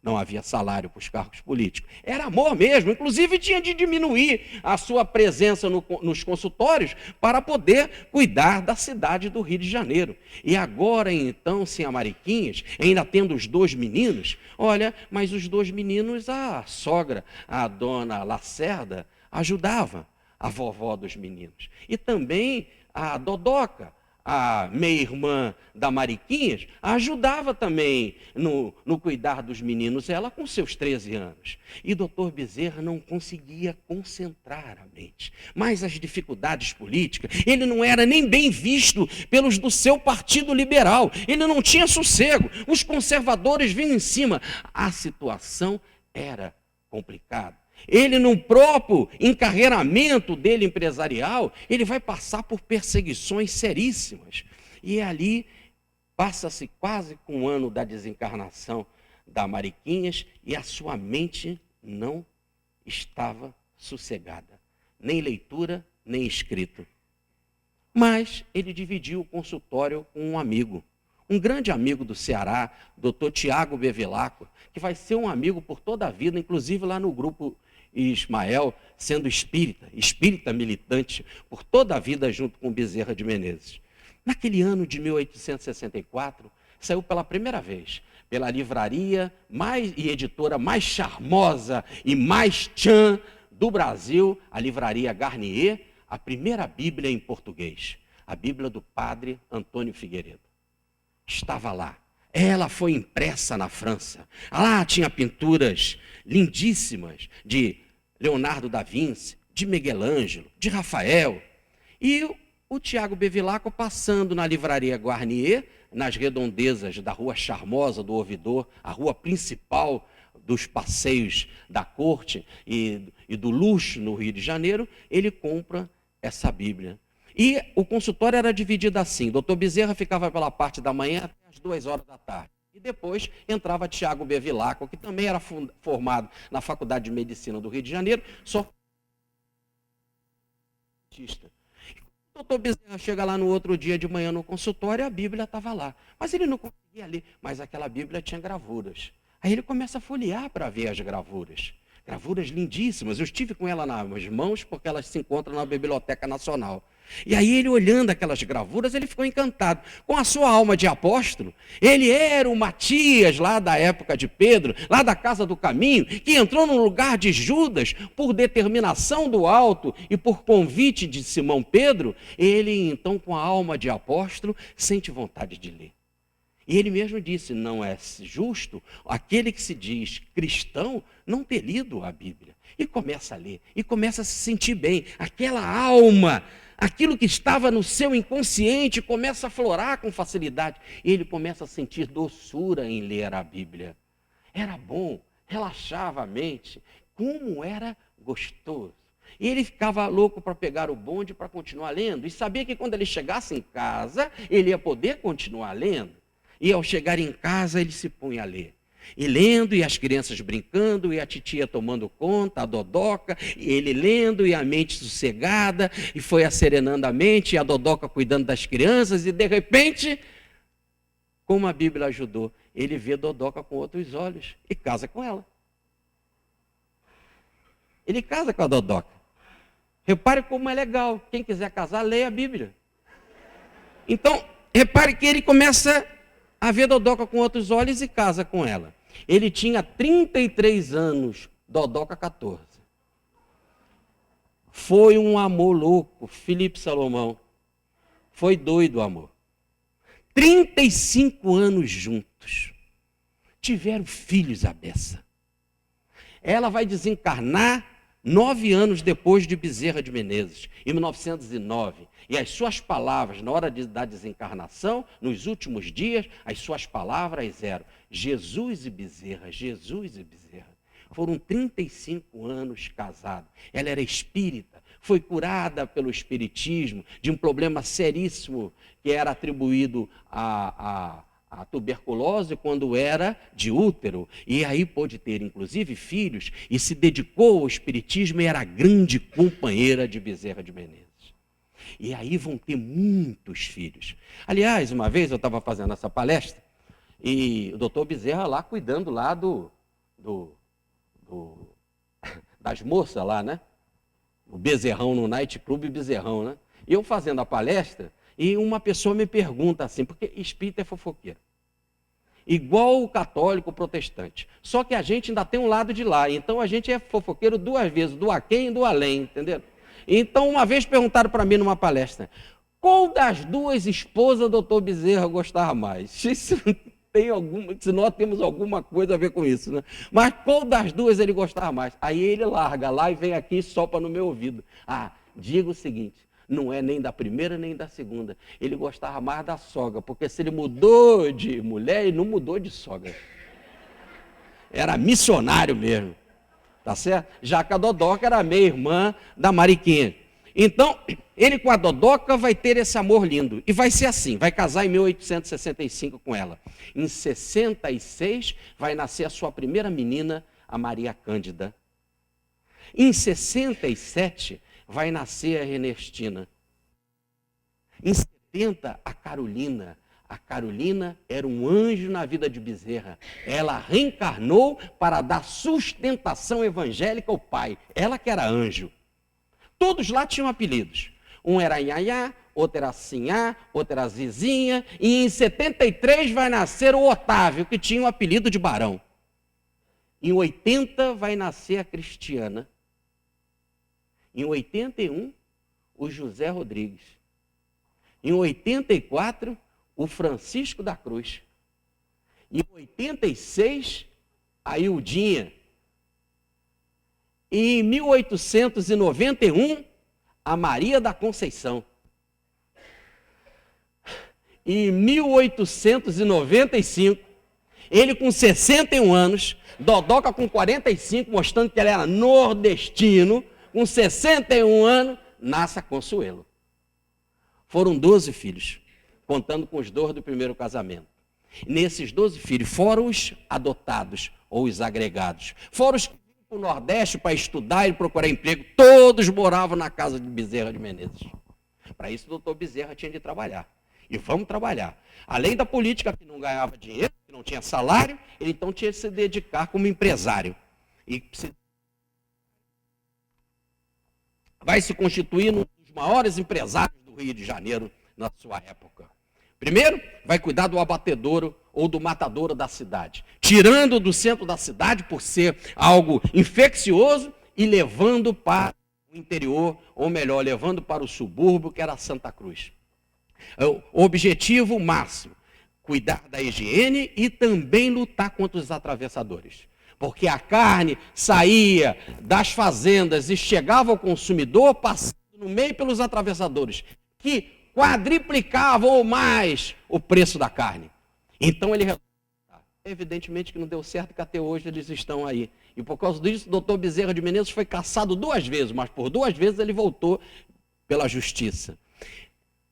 Não havia salário para os cargos políticos. Era amor mesmo. Inclusive, tinha de diminuir a sua presença nos consultórios para poder cuidar da cidade do Rio de Janeiro. E agora, então, senhor Mariquinhas, ainda tendo os dois meninos, olha, mas os dois meninos, a sogra, a dona Lacerda, ajudava a vovó dos meninos. E também a Dodoca, a meia-irmã da Mariquinhas, ajudava também no cuidar dos meninos, ela com seus 13 anos. E doutor Bezerra não conseguia concentrar a mente. Mas as dificuldades políticas, ele não era nem bem visto pelos do seu partido liberal. Ele não tinha sossego. Os conservadores vinham em cima. A situação era complicada. Ele, no próprio encarreiramento dele empresarial, ele vai passar por perseguições seríssimas. E ali passa-se quase com um ano da desencarnação da Mariquinhas e a sua mente não estava sossegada. Nem leitura, nem escrito. Mas ele dividiu o consultório com um amigo. Um grande amigo do Ceará, doutor Tiago Bevilacqua, que vai ser um amigo por toda a vida, inclusive lá no grupo e Ismael, sendo espírita militante por toda a vida junto com Bezerra de Menezes. Naquele ano de 1864, saiu pela primeira vez, pela livraria e editora mais charmosa e mais tchan do Brasil, a livraria Garnier, a primeira Bíblia em português, a Bíblia do padre Antônio Figueiredo. Estava lá. Ela foi impressa na França. Lá tinha pinturas lindíssimas de Leonardo da Vinci, de Miguel Ângelo, de Rafael. E o Tiago Bevilacqua, passando na livraria Garnier, nas redondezas da Rua Charmosa do Ouvidor, a rua principal dos passeios da corte e do luxo no Rio de Janeiro, ele compra essa Bíblia. E o consultório era dividido assim: o doutor Bezerra ficava pela parte da manhã até as 2 horas da tarde. E depois entrava Tiago Bevilacqua, que também era formado na Faculdade de Medicina do Rio de Janeiro, só o doutor Bezerra chega lá no outro dia de manhã no consultório e a Bíblia estava lá. Mas ele não conseguia ler, mas aquela Bíblia tinha gravuras. Aí ele começa a folhear para ver as gravuras. Gravuras lindíssimas. Eu estive com ela nas mãos porque elas se encontram na Biblioteca Nacional. E aí ele, olhando aquelas gravuras, ele ficou encantado. Com a sua alma de apóstolo, ele era o Matias lá da época de Pedro, lá da Casa do Caminho, que entrou no lugar de Judas por determinação do alto e por convite de Simão Pedro. Ele, então, com a alma de apóstolo, sente vontade de ler. E ele mesmo disse: não é justo aquele que se diz cristão não ter lido a Bíblia. E começa a ler, e começa a se sentir bem. Aquela alma, aquilo que estava no seu inconsciente, começa a florar com facilidade. E ele começa a sentir doçura em ler a Bíblia. Era bom, relaxava a mente. Como era gostoso. E ele ficava louco para pegar o bonde para continuar lendo. E sabia que quando ele chegasse em casa, ele ia poder continuar lendo. E ao chegar em casa, ele se punha a ler. E lendo, e as crianças brincando, e a titia tomando conta, a Dodoca, e ele lendo, e a mente sossegada, e foi asserenando a mente, e a Dodoca cuidando das crianças, e de repente, como a Bíblia ajudou, ele vê Dodoca com outros olhos, e casa com ela. Ele casa com a Dodoca. Repare como é legal, quem quiser casar, leia a Bíblia. Então, repare que ele começa a ver Dodoca com outros olhos e casa com ela. Ele tinha 33 anos, Dodoca 14. Foi um amor louco, Felipe Salomão. Foi doido o amor. 35 anos juntos. Tiveram filhos à beça. Ela vai desencarnar 9 anos depois de Bezerra de Menezes, em 1909. E as suas palavras, na hora da desencarnação, nos últimos dias, as suas palavras eram Jesus e Bezerra, Jesus e Bezerra. Foram 35 anos casados. Ela era espírita, foi curada pelo espiritismo de um problema seríssimo que era atribuído a tuberculose quando era de útero. E aí pôde ter, inclusive, filhos e se dedicou ao espiritismo e era a grande companheira de Bezerra de Menezes. E aí vão ter muitos filhos. Aliás, uma vez eu estava fazendo essa palestra e o doutor Bezerra lá cuidando lá das moças lá, né? O Bezerrão no Night Club Bezerrão, né? E eu fazendo a palestra e uma pessoa me pergunta assim, porque espírita é fofoqueiro. Igual o católico, o protestante. Só que a gente ainda tem um lado de lá. Então a gente é fofoqueiro 2 vezes, do aquém e do além, entendeu? Então uma vez perguntaram para mim numa palestra, qual das 2 esposas o doutor Bezerra gostava mais? Se nós temos alguma coisa a ver com isso, né? Mas qual das 2 ele gostava mais? Aí ele larga lá e vem aqui e sopra no meu ouvido. Diga o seguinte, não é nem da primeira nem da segunda. Ele gostava mais da sogra, porque se ele mudou de mulher, ele não mudou de sogra. Era missionário mesmo, tá certo? Já que a Dodoca era meia-irmã da Mariquinha. Então, ele com a Dodoca vai ter esse amor lindo. E vai ser assim, vai casar em 1865 com ela. Em 66 vai nascer a sua primeira menina, a Maria Cândida. Em 67 vai nascer a Ernestina. Em 70, a Carolina, A Carolina era um anjo na vida de Bezerra. Ela reencarnou para dar sustentação evangélica ao pai. Ela que era anjo. Todos lá tinham apelidos. Um era Nhaiá, outro era Sinhá, outro era Zizinha. E em 73 vai nascer o Otávio, que tinha o apelido de Barão. Em 80 vai nascer a Cristiana. Em 81, o José Rodrigues. Em 84, o Francisco da Cruz. Em 86, a Ildinha. E em 1891, a Maria da Conceição. E em 1895, ele com 61 anos, Dodoca com 45, mostrando que ele era nordestino, com 61 anos, nasce a Consuelo. Foram 12 filhos, contando com os 2 do primeiro casamento. Nesses 12 filhos, fora os adotados ou os agregados, fora os que vinham para o Nordeste para estudar e procurar emprego, todos moravam na casa de Bezerra de Menezes. Para isso, o doutor Bezerra tinha de trabalhar. E vamos trabalhar. Além da política que não ganhava dinheiro, que não tinha salário, ele então tinha de se dedicar como empresário. E vai se constituir um dos maiores empresários do Rio de Janeiro na sua época. Primeiro, vai cuidar do abatedouro ou do matadouro da cidade, tirando do centro da cidade por ser algo infeccioso e levando para o interior, ou melhor, levando para o subúrbio, que era Santa Cruz. O objetivo máximo, cuidar da higiene e também lutar contra os atravessadores. Porque a carne saía das fazendas e chegava ao consumidor passando no meio pelos atravessadores, que quadriplicavam ou mais o preço da carne. Então ele evidentemente que não deu certo, que até hoje eles estão aí. E por causa disso, o doutor Bezerra de Menezes foi cassado 2 vezes, mas por 2 vezes ele voltou pela justiça.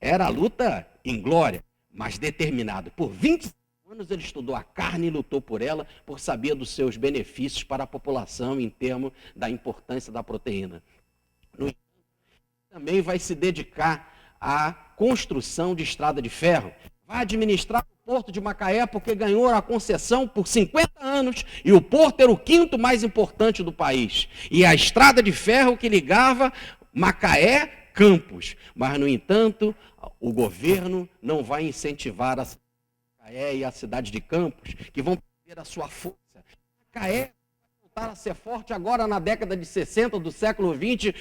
Era a luta em glória, mas determinado. Por 25 anos ele estudou a carne e lutou por ela, por saber dos seus benefícios para a população em termos da importância da proteína. No entanto, também vai se dedicar à construção de estrada de ferro. Vai administrar o Porto de Macaé, porque ganhou a concessão por 50 anos, e o porto era o 5º mais importante do país. E a estrada de ferro que ligava Macaé Campos. Mas, no entanto, o governo não vai incentivar a cidade de Macaé e a cidade de Campos, que vão perder a sua força. Macaé vai voltar a ser forte agora na década de 60 do século XX,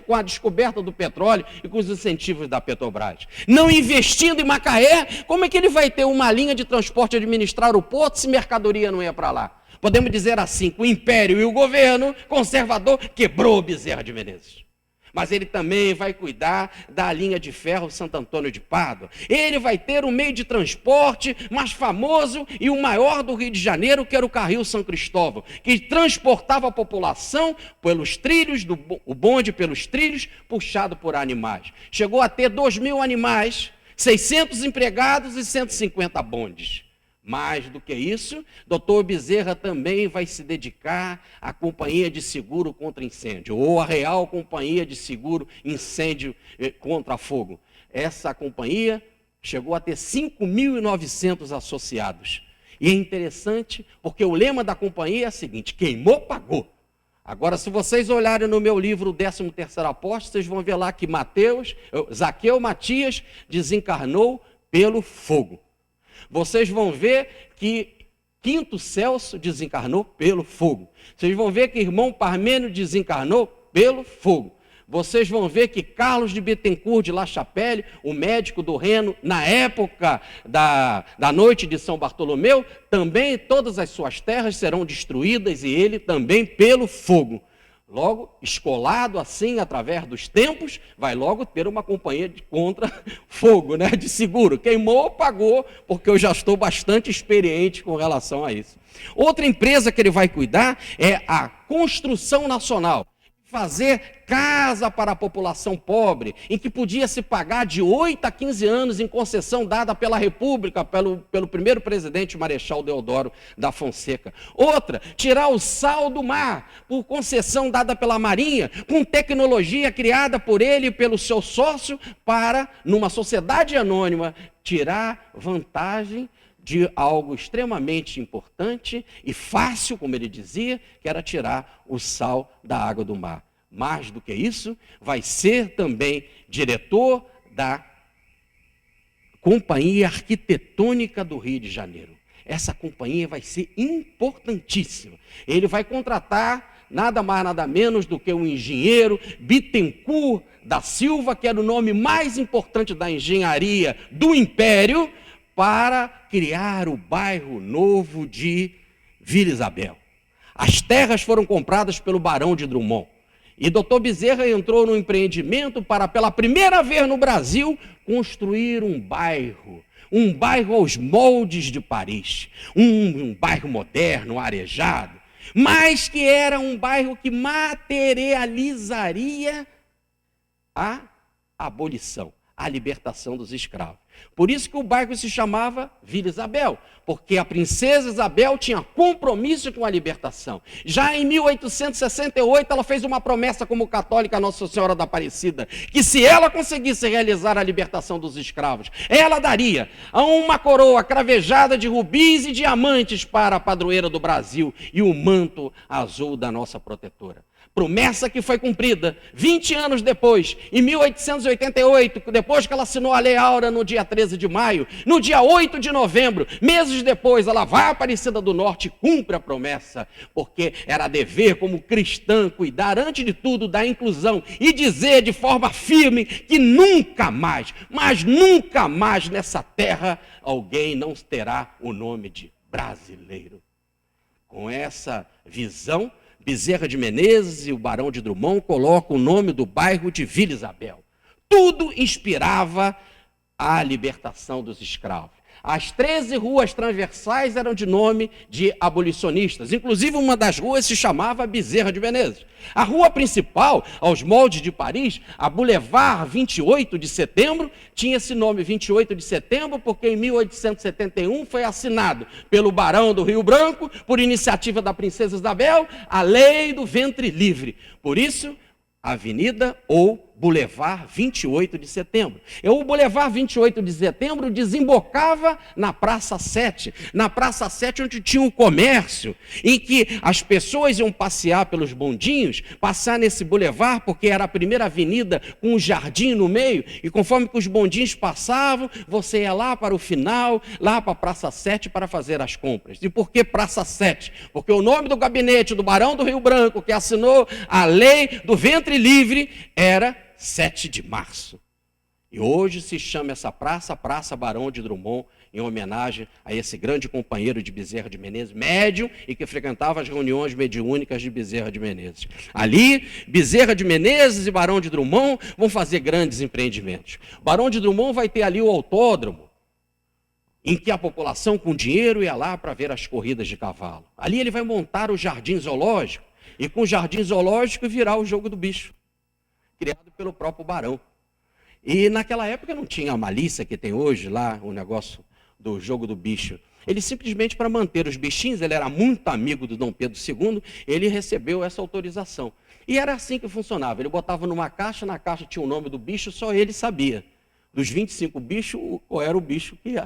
com a descoberta do petróleo e com os incentivos da Petrobras. Não investindo em Macaé, como é que ele vai ter uma linha de transporte e administrar o porto se mercadoria não ia para lá? Podemos dizer assim, que o império e o governo conservador quebrou Bezerra de Menezes. Mas ele também vai cuidar da linha de ferro Santo Antônio de Pádua. Ele vai ter um meio de transporte mais famoso e o maior do Rio de Janeiro, que era o Carril São Cristóvão, que transportava a população pelos trilhos, o bonde pelos trilhos, puxado por animais. Chegou a ter 2.000 animais, 600 empregados e 150 bondes. Mais do que isso, doutor Bezerra também vai se dedicar à Companhia de Seguro contra Incêndio, ou a Real Companhia de Seguro Incêndio contra Fogo. Essa companhia chegou a ter 5.900 associados. E é interessante, porque o lema da companhia é o seguinte: queimou, pagou. Agora, se vocês olharem no meu livro, o 13º Apóstolo, vocês vão ver lá que Zaqueu Matias desencarnou pelo fogo. Vocês vão ver que Quinto Celso desencarnou pelo fogo. Vocês vão ver que irmão Parmênio desencarnou pelo fogo. Vocês vão ver que Carlos de Bittencourt de La Chapelle, o médico do Reno, na época da noite de São Bartolomeu, também todas as suas terras serão destruídas e ele também pelo fogo. Logo, escolado assim, através dos tempos, vai logo ter uma companhia de contra fogo, né, de seguro. Queimou, pagou, porque eu já estou bastante experiente com relação a isso. Outra empresa que ele vai cuidar é a Construção Nacional. fazer casa para a população pobre, em que podia se pagar de 8 a 15 anos em concessão dada pela República, pelo primeiro presidente Marechal Deodoro da Fonseca. Outra, tirar o sal do mar, por concessão dada pela Marinha, com tecnologia criada por ele e pelo seu sócio, para, numa sociedade anônima, tirar vantagem de algo extremamente importante e fácil, como ele dizia, que era tirar o sal da água do mar. Mais do que isso, vai ser também diretor da Companhia Arquitetônica do Rio de Janeiro. Essa companhia vai ser importantíssima. Ele vai contratar nada mais, nada menos do que o engenheiro Bittencourt da Silva, que era o nome mais importante da engenharia do Império, para criar o bairro novo de Vila Isabel. As terras foram compradas pelo Barão de Drummond. E Dr. Bezerra entrou no empreendimento para, pela primeira vez no Brasil, construir um bairro aos moldes de Paris. Um bairro moderno, arejado, mas que era um bairro que materializaria a abolição, a libertação dos escravos. Por isso que o bairro se chamava Vila Isabel, porque a princesa Isabel tinha compromisso com a libertação. Já em 1868, ela fez uma promessa como católica a Nossa Senhora da Aparecida, que se ela conseguisse realizar a libertação dos escravos, ela daria uma coroa cravejada de rubis e diamantes para a padroeira do Brasil e o manto azul da nossa protetora. Promessa que foi cumprida 20 anos depois, em 1888, depois que ela assinou a Lei Áurea no dia 13 de maio, no dia 8 de novembro, meses depois, ela vai à Aparecida do Norte e cumpre a promessa, porque era dever como cristã cuidar, antes de tudo, da inclusão e dizer de forma firme que nunca mais, mas nunca mais nessa terra, alguém não terá o nome de brasileiro. Com essa visão, Bezerra de Menezes e o Barão de Drummond colocam o nome do bairro de Vila Isabel. Tudo inspirava a libertação dos escravos. As 13 ruas transversais eram de nome de abolicionistas. Inclusive, uma das ruas se chamava Bezerra de Menezes. A rua principal, aos moldes de Paris, a Boulevard 28 de Setembro, tinha esse nome 28 de Setembro, porque em 1871 foi assinado pelo Barão do Rio Branco, por iniciativa da princesa Isabel, a Lei do Ventre Livre. Por isso, Avenida ou Boulevard 28 de Setembro. O Boulevard 28 de Setembro desembocava na Praça 7. Na Praça 7, onde tinha um comércio, em que as pessoas iam passear pelos bondinhos, passar nesse boulevard, porque era a primeira avenida com um jardim no meio, e conforme que os bondinhos passavam, você ia lá para o final, lá para a Praça 7 para fazer as compras. E por que Praça 7? Porque o nome do gabinete do Barão do Rio Branco, que assinou a Lei do Ventre Livre, era 7 de março. E hoje se chama essa praça, Praça Barão de Drummond, em homenagem a esse grande companheiro de Bezerra de Menezes, médium, e que frequentava as reuniões mediúnicas de Bezerra de Menezes. Ali, Bezerra de Menezes e Barão de Drummond vão fazer grandes empreendimentos. Barão de Drummond vai ter ali o autódromo, em que a população com dinheiro ia lá para ver as corridas de cavalo. Ali ele vai montar o jardim zoológico, e com o jardim zoológico virar o jogo do bicho, criado pelo próprio Barão. E naquela época não tinha a malícia que tem hoje lá, o negócio do jogo do bicho. Ele simplesmente, para manter os bichinhos, ele era muito amigo do Dom Pedro II, ele recebeu essa autorização. E era assim que funcionava, ele botava numa caixa, na caixa tinha o nome do bicho, só ele sabia. Dos 25 bichos, qual era o bicho que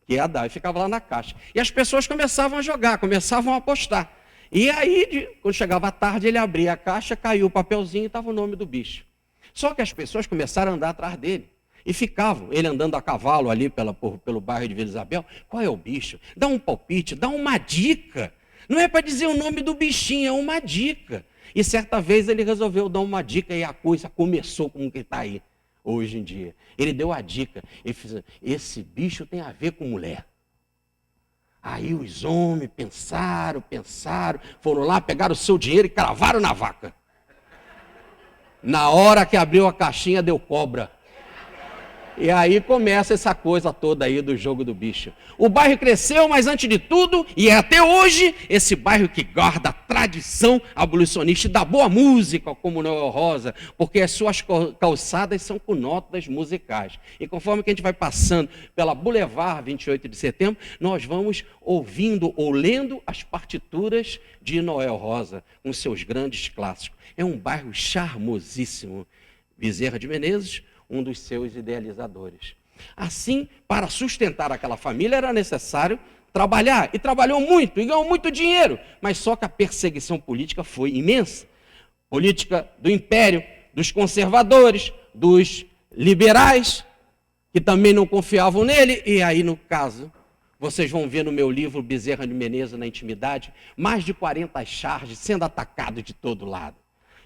ia dar, e ficava lá na caixa. E as pessoas começavam a jogar, começavam a apostar. E aí, quando chegava a tarde, ele abria a caixa, caiu o papelzinho e estava o nome do bicho. Só que as pessoas começaram a andar atrás dele. E ficavam, ele andando a cavalo ali pelo bairro de Vila Isabel. Qual é o bicho? Dá um palpite, dá uma dica. Não é para dizer o nome do bichinho, é uma dica. E certa vez ele resolveu dar uma dica e a coisa começou como que está aí, hoje em dia. Ele deu a dica, ele fez, esse bicho tem a ver com mulher. Aí os homens pensaram, foram lá, pegaram o seu dinheiro e cravaram na vaca. Na hora que abriu a caixinha, deu cobra. E aí começa essa coisa toda aí do jogo do bicho. O bairro cresceu, mas antes de tudo, e é até hoje, esse bairro que guarda a tradição abolicionista da boa música, como Noel Rosa, porque as suas calçadas são com notas musicais. E conforme que a gente vai passando pela Boulevard 28 de Setembro, nós vamos ouvindo ou lendo as partituras de Noel Rosa, com seus grandes clássicos. É um bairro charmosíssimo. Bezerra de Menezes, um dos seus idealizadores. Assim, para sustentar aquela família era necessário trabalhar, e trabalhou muito, e ganhou muito dinheiro, mas só que a perseguição política foi imensa. Política do império, dos conservadores, dos liberais, que também não confiavam nele, e aí no caso, vocês vão ver no meu livro Bezerra de Menezes na Intimidade, mais de 40 charges sendo atacado de todo lado.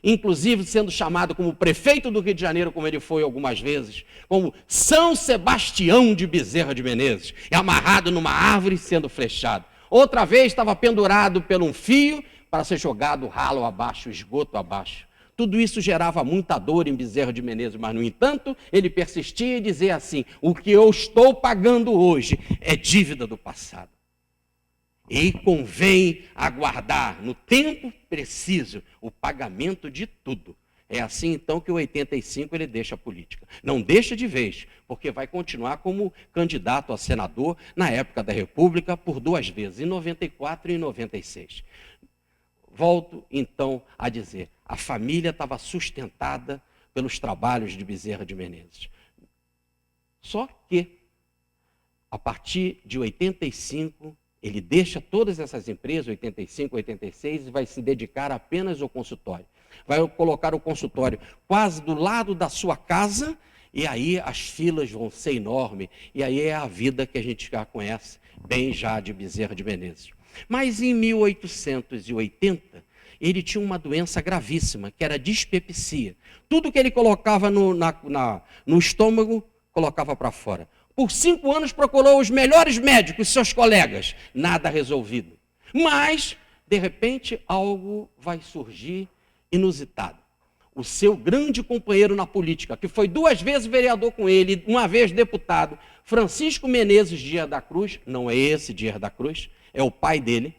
Inclusive sendo chamado como prefeito do Rio de Janeiro, como ele foi algumas vezes, como São Sebastião de Bezerra de Menezes, amarrado numa árvore sendo flechado. Outra vez estava pendurado por um fio para ser jogado ralo abaixo, esgoto abaixo. Tudo isso gerava muita dor em Bezerra de Menezes, mas, no entanto, ele persistia em dizer assim: o que eu estou pagando hoje é dívida do passado. E convém aguardar, no tempo preciso, o pagamento de tudo. É assim, então, que em 85 ele deixa a política. Não deixa de vez, porque vai continuar como candidato a senador na época da República por 2 vezes, em 94 e em 96. Volto, então, a dizer, a família estava sustentada pelos trabalhos de Bezerra de Menezes. Só que, a partir de 85, ele deixa todas essas empresas, 85, 86, e vai se dedicar apenas ao consultório. Vai colocar o consultório quase do lado da sua casa, e aí as filas vão ser enormes. E aí é a vida que a gente já conhece bem já de Bezerra de Menezes. Mas em 1880, ele tinha uma doença gravíssima, que era dispepsia. Tudo que ele colocava no estômago, colocava para fora. Por 5 anos procurou os melhores médicos, seus colegas, nada resolvido. Mas, de repente, algo vai surgir inusitado. O seu grande companheiro na política, que foi 2 vezes vereador com ele, 1 vez deputado, Francisco Menezes Dias da Cruz, não é esse Dias da Cruz, é o pai dele.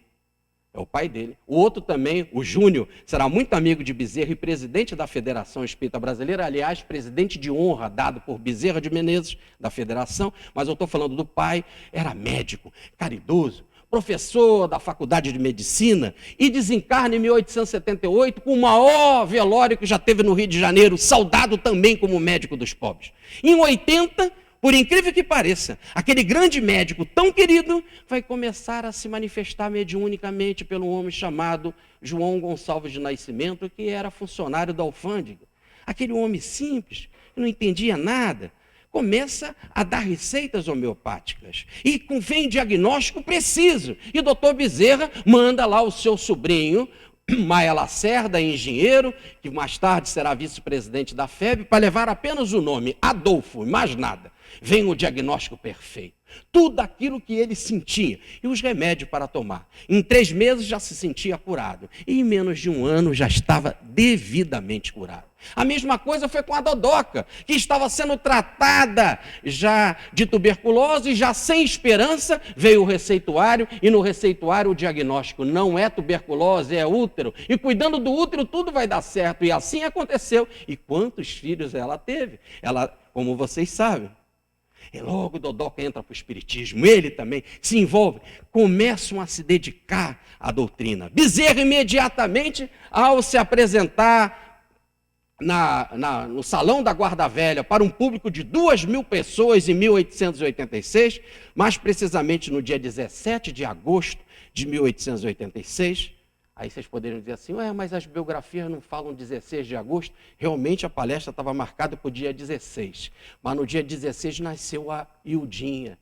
É o pai dele. O outro também, o Júnior, será muito amigo de Bezerra e presidente da Federação Espírita Brasileira, aliás, presidente de honra dado por Bezerra de Menezes, da Federação, mas eu estou falando do pai, era médico, caridoso, professor da Faculdade de Medicina, e desencarna em 1878 com o maior velório que já teve no Rio de Janeiro, saudado também como médico dos pobres. Em 80, por incrível que pareça, aquele grande médico tão querido vai começar a se manifestar mediunicamente pelo homem chamado João Gonçalves de Nascimento, que era funcionário da alfândega. Aquele homem simples, que não entendia nada, começa a dar receitas homeopáticas. E vem diagnóstico preciso. E o doutor Bezerra manda lá o seu sobrinho, Maia Lacerda, engenheiro, que mais tarde será vice-presidente da FEB, para levar apenas o nome Adolfo, e mais nada. Vem o diagnóstico perfeito. Tudo aquilo que ele sentia. E os remédios para tomar. Em 3 meses já se sentia curado. E em menos de 1 ano já estava devidamente curado. A mesma coisa foi com a Dodoca, que estava sendo tratada já de tuberculose, e já sem esperança, veio o receituário, e no receituário o diagnóstico não é tuberculose, é útero. E cuidando do útero tudo vai dar certo. E assim aconteceu. E quantos filhos ela teve? Ela, como vocês sabem, e logo Dodoca entra para o espiritismo, ele também se envolve, começam a se dedicar à doutrina. Bezerra imediatamente, ao se apresentar no Salão da Guarda Velha para um público de 2.000 pessoas em 1886, mais precisamente no dia 17 de agosto de 1886, aí vocês poderiam dizer assim, mas as biografias não falam 16 de agosto. Realmente a palestra estava marcada para o dia 16. Mas no dia 16 nasceu a Ildinha.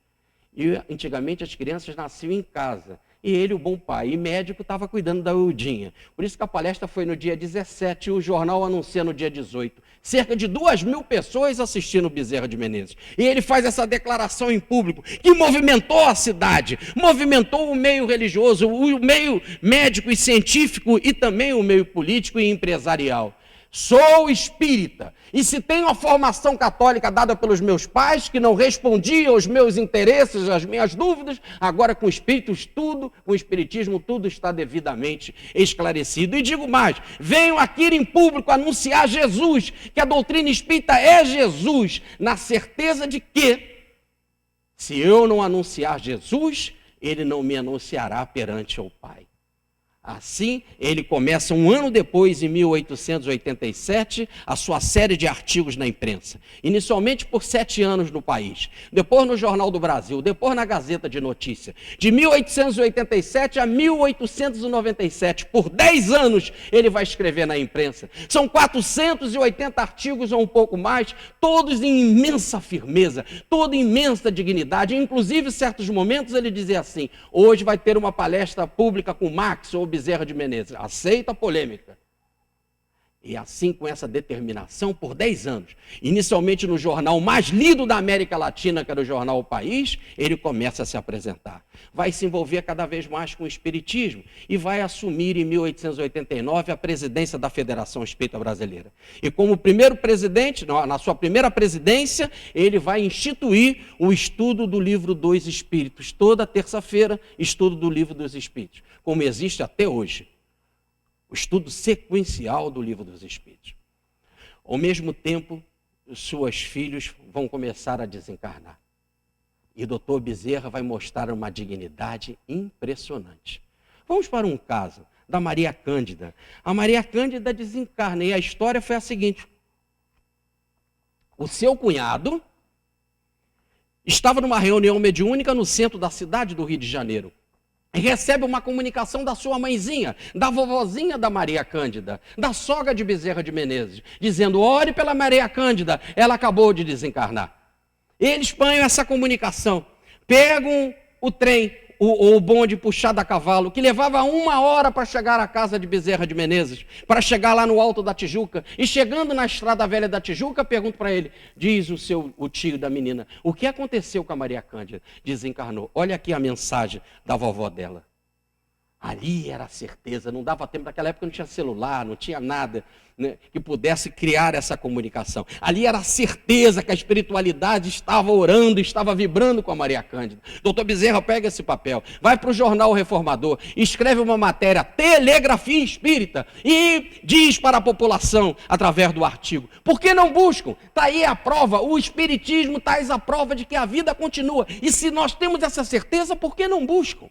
E antigamente as crianças nasciam em casa. E ele, o bom pai e médico, estava cuidando da Ildinha. Por isso que a palestra foi no dia 17 e o jornal anuncia no dia 18. Cerca de 2.000 pessoas assistindo Bezerra de Menezes. E ele faz essa declaração em público, que movimentou a cidade, movimentou o meio religioso, o meio médico e científico, e também o meio político e empresarial. Sou espírita, e se tenho a formação católica dada pelos meus pais, que não respondia aos meus interesses, às minhas dúvidas, agora com o espiritismo tudo está devidamente esclarecido. E digo mais, venho aqui em público anunciar Jesus, que a doutrina espírita é Jesus, na certeza de que, se eu não anunciar Jesus, ele não me anunciará perante o Pai. Assim, ele começa um ano depois, em 1887, a sua série de artigos na imprensa. Inicialmente por 7 anos no país, depois no Jornal do Brasil, depois na Gazeta de Notícia. De 1887 a 1897, por 10 anos, ele vai escrever na imprensa. São 480 artigos ou um pouco mais, todos em imensa firmeza, toda imensa dignidade. Inclusive, em certos momentos, ele dizia assim: hoje vai ter uma palestra pública com Marx ou Bezerra de Menezes, aceita a polêmica. E assim, com essa determinação, por 10 anos, inicialmente no jornal mais lido da América Latina, que era o jornal O País, ele começa a se apresentar. Vai se envolver cada vez mais com o espiritismo e vai assumir em 1889 a presidência da Federação Espírita Brasileira. E como primeiro presidente, na sua primeira presidência, ele vai instituir o estudo do livro dos Espíritos. Toda terça-feira, estudo do livro dos Espíritos, como existe até hoje. O estudo sequencial do livro dos Espíritos. Ao mesmo tempo, seus filhos vão começar a desencarnar. E o doutor Bezerra vai mostrar uma dignidade impressionante. Vamos para um caso da Maria Cândida. A Maria Cândida desencarna e a história foi a seguinte: o seu cunhado estava numa reunião mediúnica no centro da cidade do Rio de Janeiro. E recebe uma comunicação da sua mãezinha, da vovozinha da Maria Cândida, da sogra de Bezerra de Menezes, dizendo: ore pela Maria Cândida, ela acabou de desencarnar. Eles panham essa comunicação, pegam o trem, o bonde puxado a cavalo, que levava 1 hora para chegar à casa de Bezerra de Menezes, para chegar lá no Alto da Tijuca. E chegando na Estrada Velha da Tijuca, pergunto para ele, diz o tio da menina: o que aconteceu com a Maria Cândida? Desencarnou. Olha aqui a mensagem da vovó dela. Ali era a certeza, não dava tempo, naquela época não tinha celular, não tinha nada, né, que pudesse criar essa comunicação. Ali era a certeza que a espiritualidade estava orando, estava vibrando com a Maria Cândida. Doutor Bezerra pega esse papel, vai para o Jornal Reformador, escreve uma matéria, telegrafia espírita, e diz para a população, através do artigo: por que não buscam? Está aí a prova, o espiritismo traz a prova de que a vida continua. E se nós temos essa certeza, por que não buscam?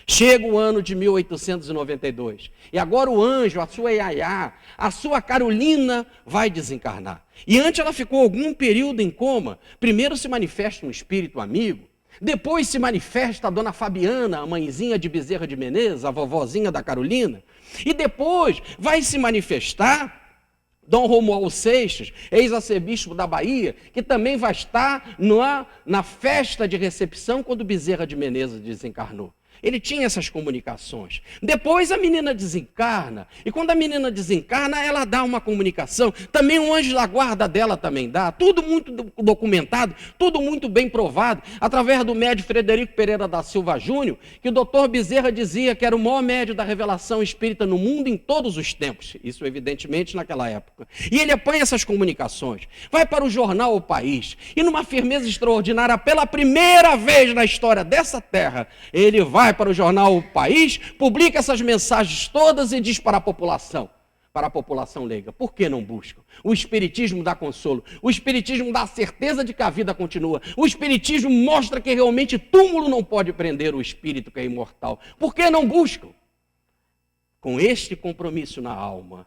Chega o ano de 1892, e agora o anjo, a sua Iaiá, a sua Carolina vai desencarnar. E antes ela ficou algum período em coma. Primeiro se manifesta um espírito amigo, depois se manifesta a dona Fabiana, a mãezinha de Bezerra de Menezes, a vovozinha da Carolina, e depois vai se manifestar Dom Romualdo Seixas, ex-arcebispo da Bahia, que também vai estar na festa de recepção quando Bezerra de Menezes desencarnou. Ele tinha essas comunicações. Depois a menina desencarna, e quando a menina desencarna, ela dá uma comunicação. Também o anjo da guarda dela também dá. Tudo muito documentado, tudo muito bem provado, através do médium Frederico Pereira da Silva Júnior, que o doutor Bezerra dizia que era o maior médium da revelação espírita no mundo em todos os tempos. Isso, evidentemente, naquela época. E ele apanha essas comunicações, vai para o jornal O País, e numa firmeza extraordinária, pela primeira vez na história dessa terra, ele vai para o jornal O País, publica essas mensagens todas e diz para a população leiga: por que não buscam? O espiritismo dá consolo, o espiritismo dá a certeza de que a vida continua, o espiritismo mostra que realmente túmulo não pode prender o espírito que é imortal. Por que não buscam? Com este compromisso na alma,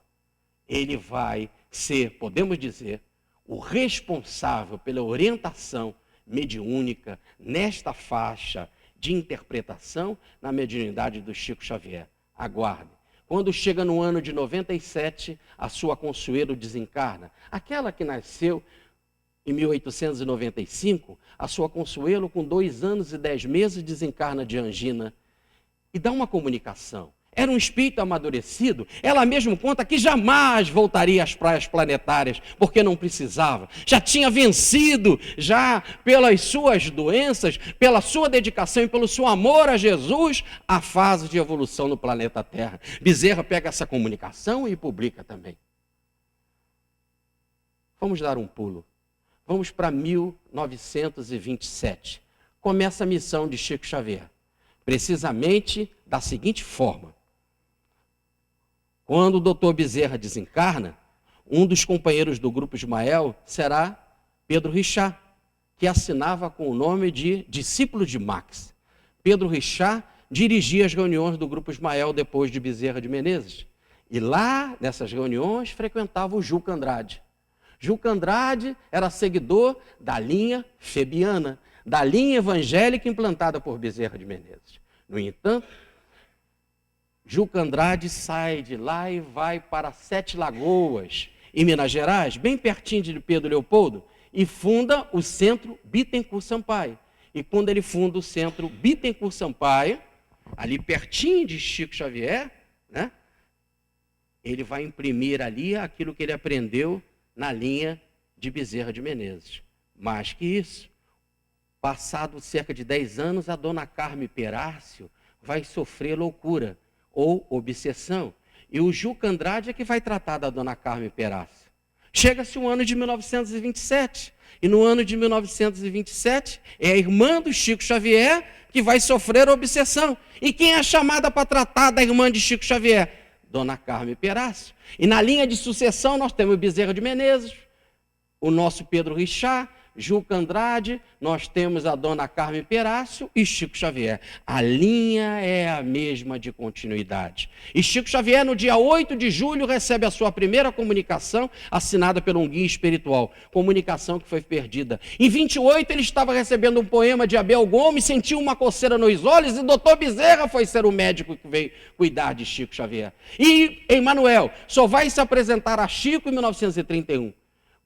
ele vai ser, podemos dizer, o responsável pela orientação mediúnica nesta faixa de interpretação na mediunidade do Chico Xavier. Aguarde. Quando chega no ano de 97, a sua Consuelo desencarna. Aquela que nasceu em 1895, a sua Consuelo, com 2 anos e 10 meses, desencarna de angina. E dá uma comunicação. Era um espírito amadurecido. Ela mesmo conta que jamais voltaria às praias planetárias, porque não precisava. Já tinha vencido, já pelas suas doenças, pela sua dedicação e pelo seu amor a Jesus, a fase de evolução no planeta Terra. Bezerra pega essa comunicação e publica também. Vamos dar um pulo. Vamos para 1927. Começa a missão de Chico Xavier. Precisamente da seguinte forma. Quando o doutor Bezerra desencarna, um dos companheiros do Grupo Ismael será Pedro Richard, que assinava com o nome de discípulo de Marx. Pedro Richard dirigia as reuniões do Grupo Ismael depois de Bezerra de Menezes. E lá, nessas reuniões, frequentava o Juca Andrade. Juca Andrade era seguidor da linha febiana, da linha evangélica implantada por Bezerra de Menezes. No entanto, Juca Andrade sai de lá e vai para Sete Lagoas, em Minas Gerais, bem pertinho de Pedro Leopoldo, e funda o Centro Bittencourt Sampaio. E quando ele funda o Centro Bittencourt Sampaio, ali pertinho de Chico Xavier, né, ele vai imprimir ali aquilo que ele aprendeu na linha de Bezerra de Menezes. Mais que isso, passado cerca de 10 anos, a dona Carme Perácio vai sofrer loucura ou obsessão. E o Juca Andrade é que vai tratar da dona Carme Perácio. Chega-se o ano de 1927, e no ano de 1927 é a irmã do Chico Xavier que vai sofrer obsessão. E quem é chamada para tratar da irmã de Chico Xavier? Dona Carme Perácio. E na linha de sucessão nós temos Bezerra de Menezes, o nosso Pedro Richard, Juca Andrade, nós temos a dona Carme Perácio e Chico Xavier. A linha é a mesma de continuidade. E Chico Xavier, no dia 8 de julho, recebe a sua primeira comunicação, assinada por um guia espiritual. Comunicação que foi perdida. Em 28, ele estava recebendo um poema de Abel Gomes, sentiu uma coceira nos olhos, e doutor Bezerra foi ser o médico que veio cuidar de Chico Xavier. E Emmanuel só vai se apresentar a Chico em 1931.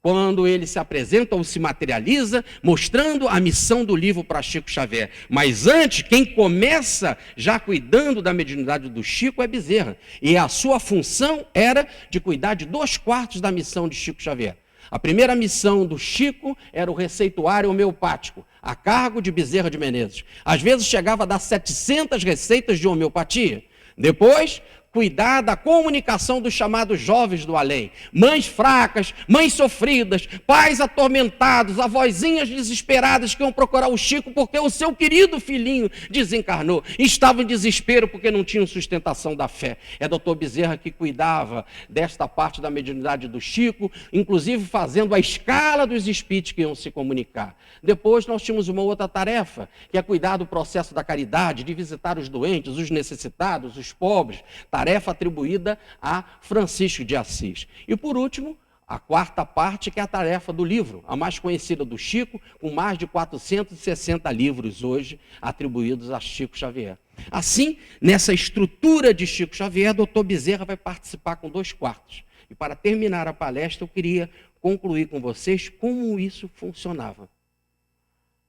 Quando ele se apresenta ou se materializa, mostrando a missão do livro para Chico Xavier. Mas antes, quem começa já cuidando da mediunidade do Chico é Bezerra. E a sua função era de cuidar de 2/4 da missão de Chico Xavier. A primeira missão do Chico era o receituário homeopático, a cargo de Bezerra de Menezes. Às vezes chegava a dar 700 receitas de homeopatia. Depois, cuidar da comunicação dos chamados jovens do além. Mães fracas, mães sofridas, pais atormentados, avózinhas desesperadas que iam procurar o Chico porque o seu querido filhinho desencarnou. E estavam em desespero porque não tinham sustentação da fé. É doutor Bezerra que cuidava desta parte da mediunidade do Chico, inclusive fazendo a escala dos espíritos que iam se comunicar. Depois nós tínhamos uma outra tarefa, que é cuidar do processo da caridade, de visitar os doentes, os necessitados, os pobres, tarefa atribuída a Francisco de Assis. E por último, a quarta parte, que é a tarefa do livro, a mais conhecida do Chico, com mais de 460 livros hoje atribuídos a Chico Xavier. Assim, nessa estrutura de Chico Xavier, doutor Bezerra vai participar com 2/4. E para terminar a palestra, eu queria concluir com vocês como isso funcionava.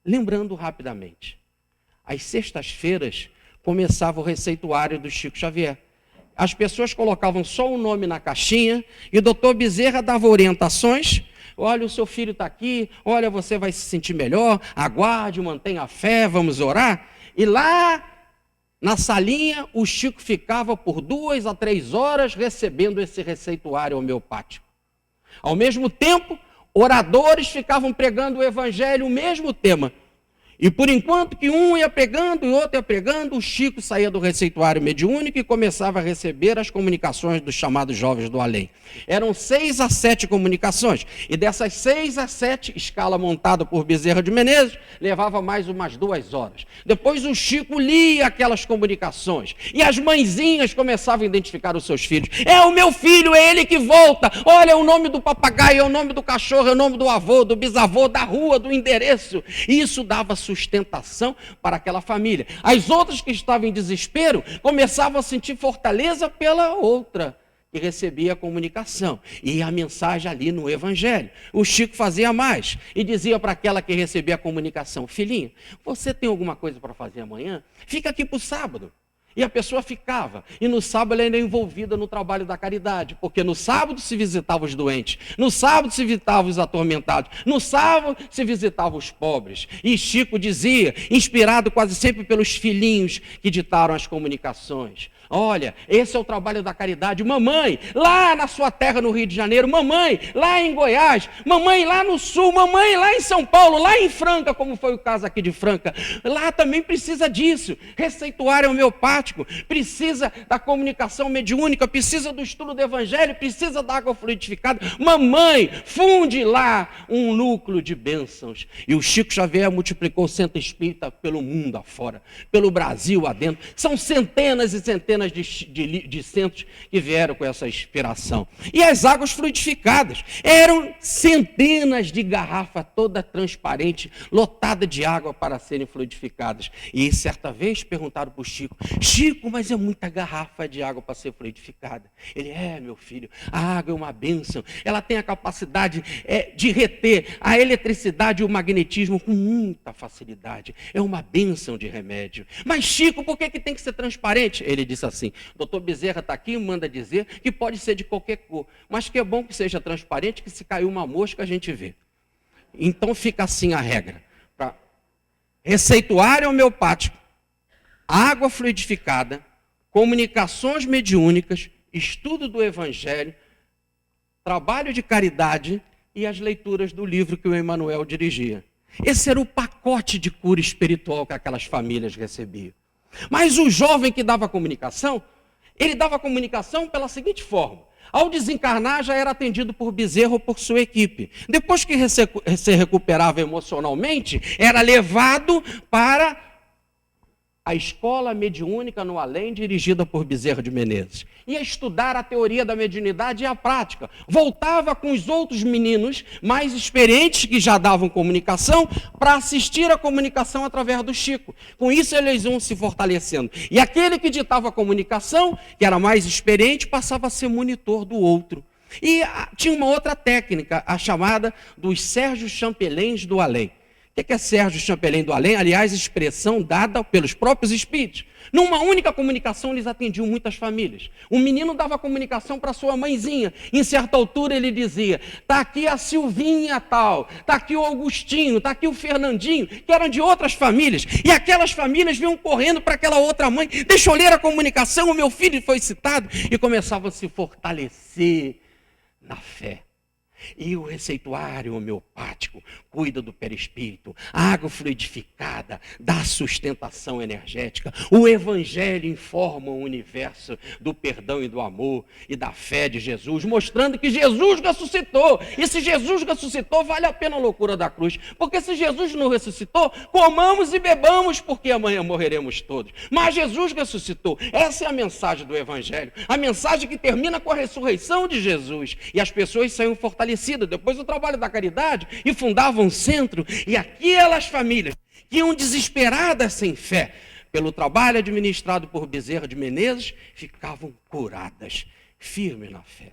Lembrando rapidamente, às sextas-feiras começava o receituário do Chico Xavier. As pessoas colocavam só o nome na caixinha e o doutor Bezerra dava orientações. Olha, o seu filho está aqui, olha, você vai se sentir melhor, aguarde, mantenha a fé, vamos orar. E lá na salinha, o Chico ficava por 2 a 3 horas recebendo esse receituário homeopático. Ao mesmo tempo, oradores ficavam pregando o evangelho, o mesmo tema. E por enquanto que um ia pregando e outro ia pregando, o Chico saía do receituário mediúnico e começava a receber as comunicações dos chamados jovens do além. Eram 6 a 7 comunicações. E dessas 6 a 7, escala montada por Bezerra de Menezes, levava mais umas 2 horas. Depois o Chico lia aquelas comunicações. E as mãezinhas começavam a identificar os seus filhos. É o meu filho, é ele que volta. Olha, é o nome do papagaio, é o nome do cachorro, é o nome do avô, do bisavô, da rua, do endereço. E isso dava sustentação para aquela família. As outras que estavam em desespero começavam a sentir fortaleza pela outra que recebia a comunicação e a mensagem ali no evangelho. O Chico fazia mais e dizia para aquela que recebia a comunicação: filhinho, você tem alguma coisa para fazer amanhã? Fica aqui para o sábado. E a pessoa ficava. E no sábado ela era envolvida no trabalho da caridade. Porque no sábado se visitava os doentes. No sábado se visitava os atormentados. No sábado se visitava os pobres. E Chico dizia, inspirado quase sempre pelos filhinhos que ditaram as comunicações: Olha, esse é o trabalho da caridade. Mamãe, lá na sua terra no Rio de Janeiro, mamãe, lá em Goiás, mamãe, lá no Sul, mamãe, lá em São Paulo, lá em Franca, como foi o caso aqui de Franca, lá também precisa disso. Receituário homeopático, precisa da comunicação mediúnica, precisa do estudo do Evangelho, precisa da água fluidificada. Mamãe, funde lá um núcleo de bênçãos. E o Chico Xavier multiplicou o centro espírita pelo mundo afora, pelo Brasil adentro. São centenas e centenas de centros que vieram com essa inspiração. E as águas fluidificadas eram centenas de garrafas toda transparente, lotada de água para serem fluidificadas. E certa vez perguntaram para o Chico: Chico, mas é muita garrafa de água para ser fluidificada. Ele: meu filho, a água é uma bênção, ela tem a capacidade de reter a eletricidade e o magnetismo com muita facilidade, é uma bênção de remédio. Mas Chico, por que tem que ser transparente? Ele disse assim: doutor Bezerra está aqui e manda dizer que pode ser de qualquer cor, mas que é bom que seja transparente, que se caiu uma mosca a gente vê. Então fica assim a regra: para receituário homeopático, água fluidificada, comunicações mediúnicas, estudo do Evangelho, trabalho de caridade e as leituras do livro que o Emmanuel dirigia. Esse era o pacote de cura espiritual que aquelas famílias recebiam. Mas o jovem que dava comunicação, ele dava comunicação pela seguinte forma: ao desencarnar já era atendido por Bezerra ou por sua equipe. Depois que se recuperava emocionalmente, era levado para a escola mediúnica no além, dirigida por Bezerra de Menezes. Ia estudar a teoria da mediunidade e a prática. Voltava com os outros meninos mais experientes que já davam comunicação para assistir a comunicação através do Chico. Com isso eles iam se fortalecendo. E aquele que ditava a comunicação, que era mais experiente, passava a ser monitor do outro. E tinha uma outra técnica, a chamada dos Sérgio Champelins do além. O que é Sérgio Champelin do além? Aliás, expressão dada pelos próprios espíritos. Numa única comunicação, eles atendiam muitas famílias. Um menino dava comunicação para sua mãezinha. Em certa altura, ele dizia: está aqui a Silvinha tal, está aqui o Augustinho, está aqui o Fernandinho, que eram de outras famílias. E aquelas famílias vinham correndo para aquela outra mãe: deixa eu ler a comunicação, o meu filho foi citado. E começavam a se fortalecer na fé. E o receituário homeopático cuida do perispírito, a água fluidificada dá sustentação energética, o Evangelho informa o universo do perdão e do amor e da fé de Jesus, mostrando que Jesus ressuscitou. E se Jesus ressuscitou, vale a pena a loucura da cruz, porque se Jesus não ressuscitou, comamos e bebamos, porque amanhã morreremos todos. Mas Jesus ressuscitou. Essa é a mensagem do Evangelho, a mensagem que termina com a ressurreição de Jesus, e as pessoas saíram fortalecidas depois do trabalho da caridade e fundavam um centro. E aquelas famílias que iam desesperadas sem fé pelo trabalho administrado por Bezerra de Menezes ficavam curadas, firmes na fé.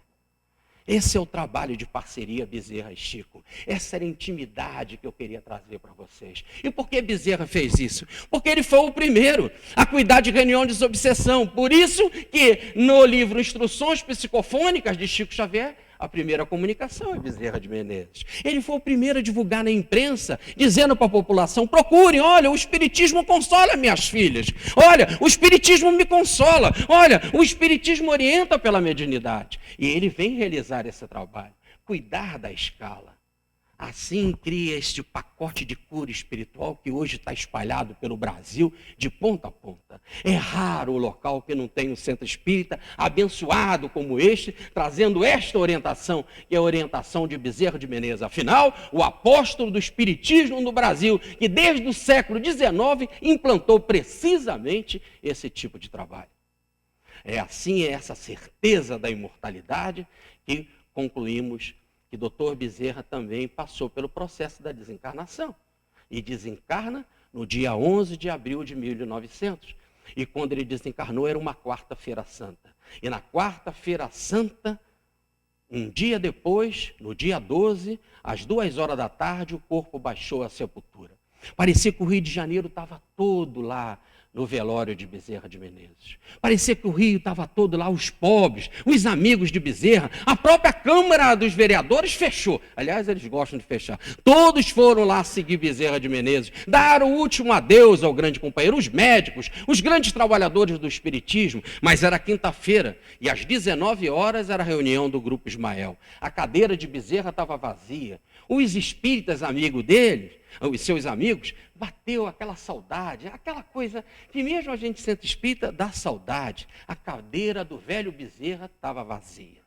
Esse é o trabalho de parceria Bezerra e Chico. Essa era a intimidade que eu queria trazer para vocês. E por que Bezerra fez isso? Porque ele foi o primeiro a cuidar de reunião de desobsessão. Por isso que no livro Instruções Psicofônicas de Chico Xavier, a primeira comunicação é Bezerra de Menezes. Ele foi o primeiro a divulgar na imprensa, dizendo para a população: procurem, olha, o Espiritismo consola minhas filhas. Olha, o Espiritismo me consola. Olha, o Espiritismo orienta pela mediunidade. E ele vem realizar esse trabalho, cuidar da escala. Assim cria este pacote de cura espiritual que hoje está espalhado pelo Brasil de ponta a ponta. É raro o local que não tem um centro espírita abençoado como este, trazendo esta orientação, que é a orientação de Bezerra de Menezes. Afinal, o apóstolo do espiritismo no Brasil, que desde o século XIX implantou precisamente esse tipo de trabalho. É assim, é essa certeza da imortalidade que concluímos que Dr. Bezerra também passou pelo processo da desencarnação. E desencarna no dia 11 de abril de 1900. E quando ele desencarnou era uma quarta-feira santa. E na quarta-feira santa, um dia depois, no dia 12, às 2 horas da tarde, o corpo baixou à sepultura. Parecia que o Rio de Janeiro estava todo lá no velório de Bezerra de Menezes. Parecia que o Rio estava todo lá, os pobres, os amigos de Bezerra, a própria Câmara dos Vereadores fechou. Aliás, eles gostam de fechar. Todos foram lá seguir Bezerra de Menezes, dar o último adeus ao grande companheiro, os médicos, os grandes trabalhadores do espiritismo. Mas era quinta-feira e às 19 horas era a reunião do Grupo Ismael. A cadeira de Bezerra estava vazia. Os espíritas amigos deles, os seus amigos, bateu aquela saudade, aquela coisa que mesmo a gente sente espírita, dá saudade. A cadeira do velho Bezerra estava vazia.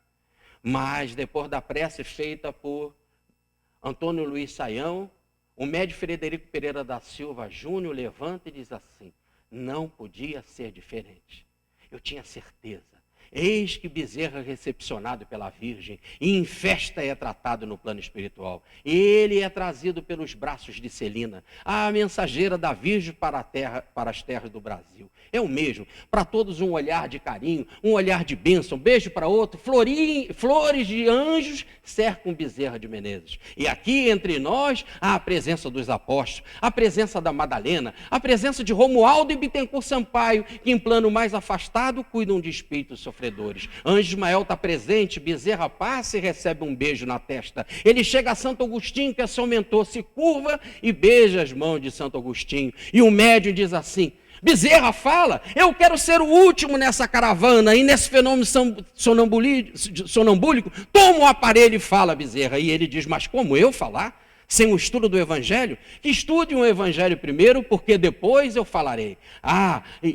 Mas depois da prece feita por Antônio Luiz Saião, o médico Frederico Pereira da Silva Júnior levanta e diz assim: não podia ser diferente. Eu tinha certeza. Eis que Bezerra recepcionado pela Virgem, e em festa é tratado no plano espiritual. Ele é trazido pelos braços de Celina, a mensageira da Virgem para a terra, para as terras do Brasil. É o mesmo, para todos um olhar de carinho, um olhar de bênção, beijo para outro, flores de anjos cercam Bezerra de Menezes. E aqui entre nós há a presença dos apóstolos, a presença da Madalena, a presença de Romualdo e Bittencourt Sampaio, que em plano mais afastado cuidam de espíritos sofredores. Anjo Ismael está presente, Bezerra passa e recebe um beijo na testa. Ele chega a Santo Agostinho, que é seu mentor, se curva e beija as mãos de Santo Agostinho. E o médium diz assim: Bezerra fala, eu quero ser o último nessa caravana, e nesse fenômeno sonambúlico, toma o aparelho e fala, Bezerra. E ele diz: mas como eu falar? Sem o estudo do Evangelho? Que estudem o Evangelho primeiro, porque depois eu falarei.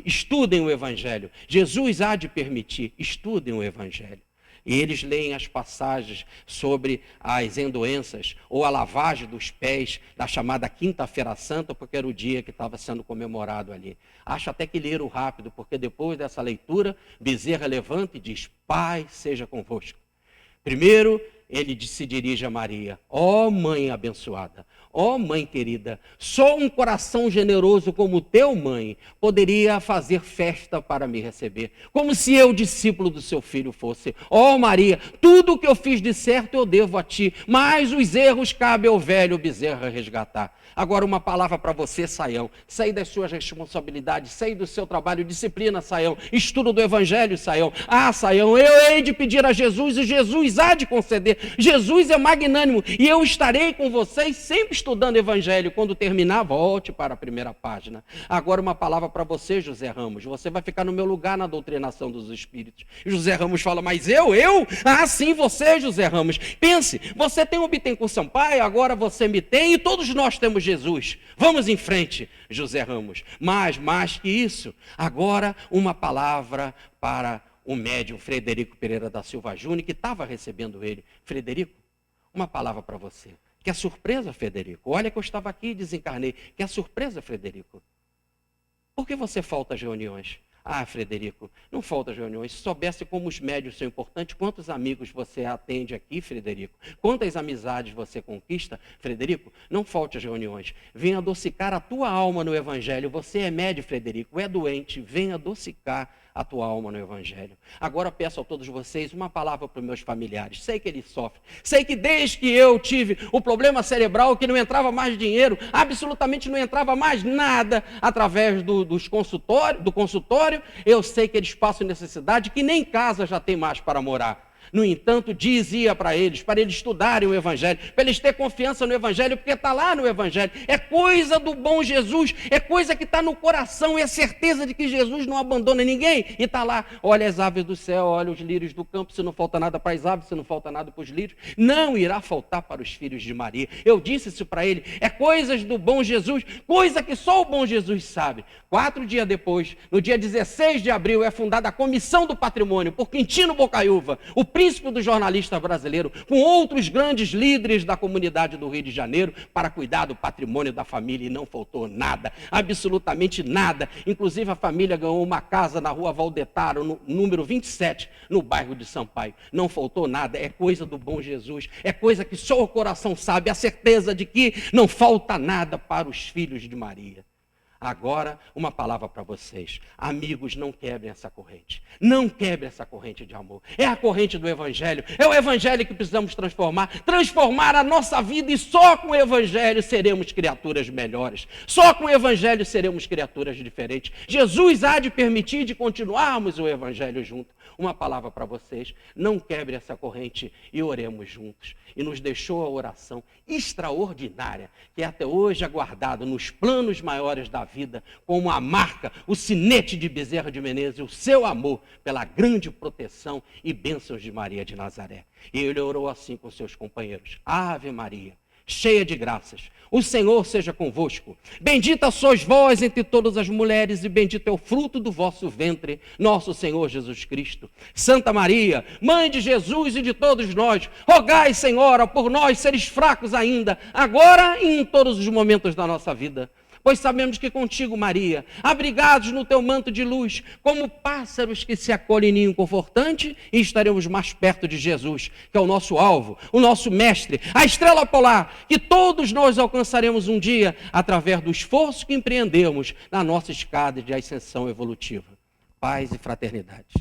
Estudem o Evangelho. Jesus há de permitir, estudem o Evangelho. E eles leem as passagens sobre as endoenças ou a lavagem dos pés da chamada Quinta-feira Santa, porque era o dia que estava sendo comemorado ali. Acho até que leram rápido, porque depois dessa leitura, Bezerra levanta e diz: Pai seja convosco. Primeiro, ele se dirige a Maria: ó mãe abençoada, ó mãe querida, só um coração generoso como teu, mãe, poderia fazer festa para me receber, como se eu, discípulo do seu filho, fosse. Ó Maria, tudo o que eu fiz de certo eu devo a ti, mas os erros cabe ao velho Bezerra resgatar. Agora uma palavra para você, Saião. Saí das suas responsabilidades, saí do seu trabalho, disciplina, Saião. Estudo do Evangelho, Saião. Saião, eu hei de pedir a Jesus e Jesus há de conceder. Jesus é magnânimo e eu estarei com vocês sempre estudando o Evangelho. Quando terminar, volte para a primeira página. Agora uma palavra para você, José Ramos. Você vai ficar no meu lugar na doutrinação dos espíritos. José Ramos fala: mas eu? Sim, você, José Ramos. Pense, você tem o Bittencourt Sampaio, agora você me tem e todos nós temos Jesus. Vamos em frente, José Ramos. Mas, mais que isso, agora uma palavra para o médium Frederico Pereira da Silva Júnior, que estava recebendo ele. Frederico, uma palavra para você. Que é surpresa, Frederico. Olha que eu estava aqui e desencarnei. Que é surpresa, Frederico. Por que você falta às reuniões? Frederico, não falta às reuniões. Se soubesse como os médios são importantes, quantos amigos você atende aqui, Frederico? Quantas amizades você conquista, Frederico? Não falte às reuniões. Venha adocicar a tua alma no Evangelho. Você é médio, Frederico, é doente. Venha adocicar a tua alma no Evangelho. Agora peço a todos vocês uma palavra para os meus familiares. Sei que eles sofrem. Sei que desde que eu tive o problema cerebral, que não entrava mais dinheiro, absolutamente não entrava mais nada através do consultório, eu sei que eles passam necessidade, que nem casa já tem mais para morar. No entanto, dizia para eles estudarem o Evangelho, para eles terem confiança no Evangelho, porque está lá no Evangelho. É coisa do bom Jesus, é coisa que está no coração, é certeza de que Jesus não abandona ninguém. E está lá: olha as aves do céu, olha os lírios do campo, se não falta nada para as aves, se não falta nada para os lírios, não irá faltar para os filhos de Maria. Eu disse isso para ele, é coisas do bom Jesus, coisa que só o bom Jesus sabe. 4 dias depois, no dia 16 de abril, é fundada a Comissão do Patrimônio por Quintino Bocaiúva, o príncipe do jornalista brasileiro, com outros grandes líderes da comunidade do Rio de Janeiro, para cuidar do patrimônio da família, e não faltou nada, absolutamente nada. Inclusive a família ganhou uma casa na rua Valdetaro, no número 27, no bairro de Sampaio. Não faltou nada, é coisa do bom Jesus, é coisa que só o coração sabe, a certeza de que não falta nada para os filhos de Maria. Agora, uma palavra para vocês. Amigos, não quebrem essa corrente. Não quebrem essa corrente de amor. É a corrente do Evangelho. É o Evangelho que precisamos transformar. Transformar a nossa vida, e só com o Evangelho seremos criaturas melhores. Só com o Evangelho seremos criaturas diferentes. Jesus há de permitir de continuarmos o Evangelho junto. Uma palavra para vocês. Não quebre essa corrente e oremos juntos. E nos deixou a oração extraordinária, que é até hoje aguardado nos planos maiores da vida, como a marca, o sinete de Bezerra de Menezes, o seu amor pela grande proteção e bênçãos de Maria de Nazaré. E ele orou assim com seus companheiros: Ave Maria, cheia de graças, o Senhor seja convosco. Bendita sois vós entre todas as mulheres, e bendito é o fruto do vosso ventre, nosso Senhor Jesus Cristo. Santa Maria, Mãe de Jesus e de todos nós, rogai, Senhora, por nós seres fracos ainda, agora e em todos os momentos da nossa vida. Pois sabemos que contigo, Maria, abrigados no teu manto de luz, como pássaros que se acolhem em ninho confortante, e estaremos mais perto de Jesus, que é o nosso alvo, o nosso mestre, a estrela polar, que todos nós alcançaremos um dia, através do esforço que empreendemos na nossa escada de ascensão evolutiva. Paz e fraternidade.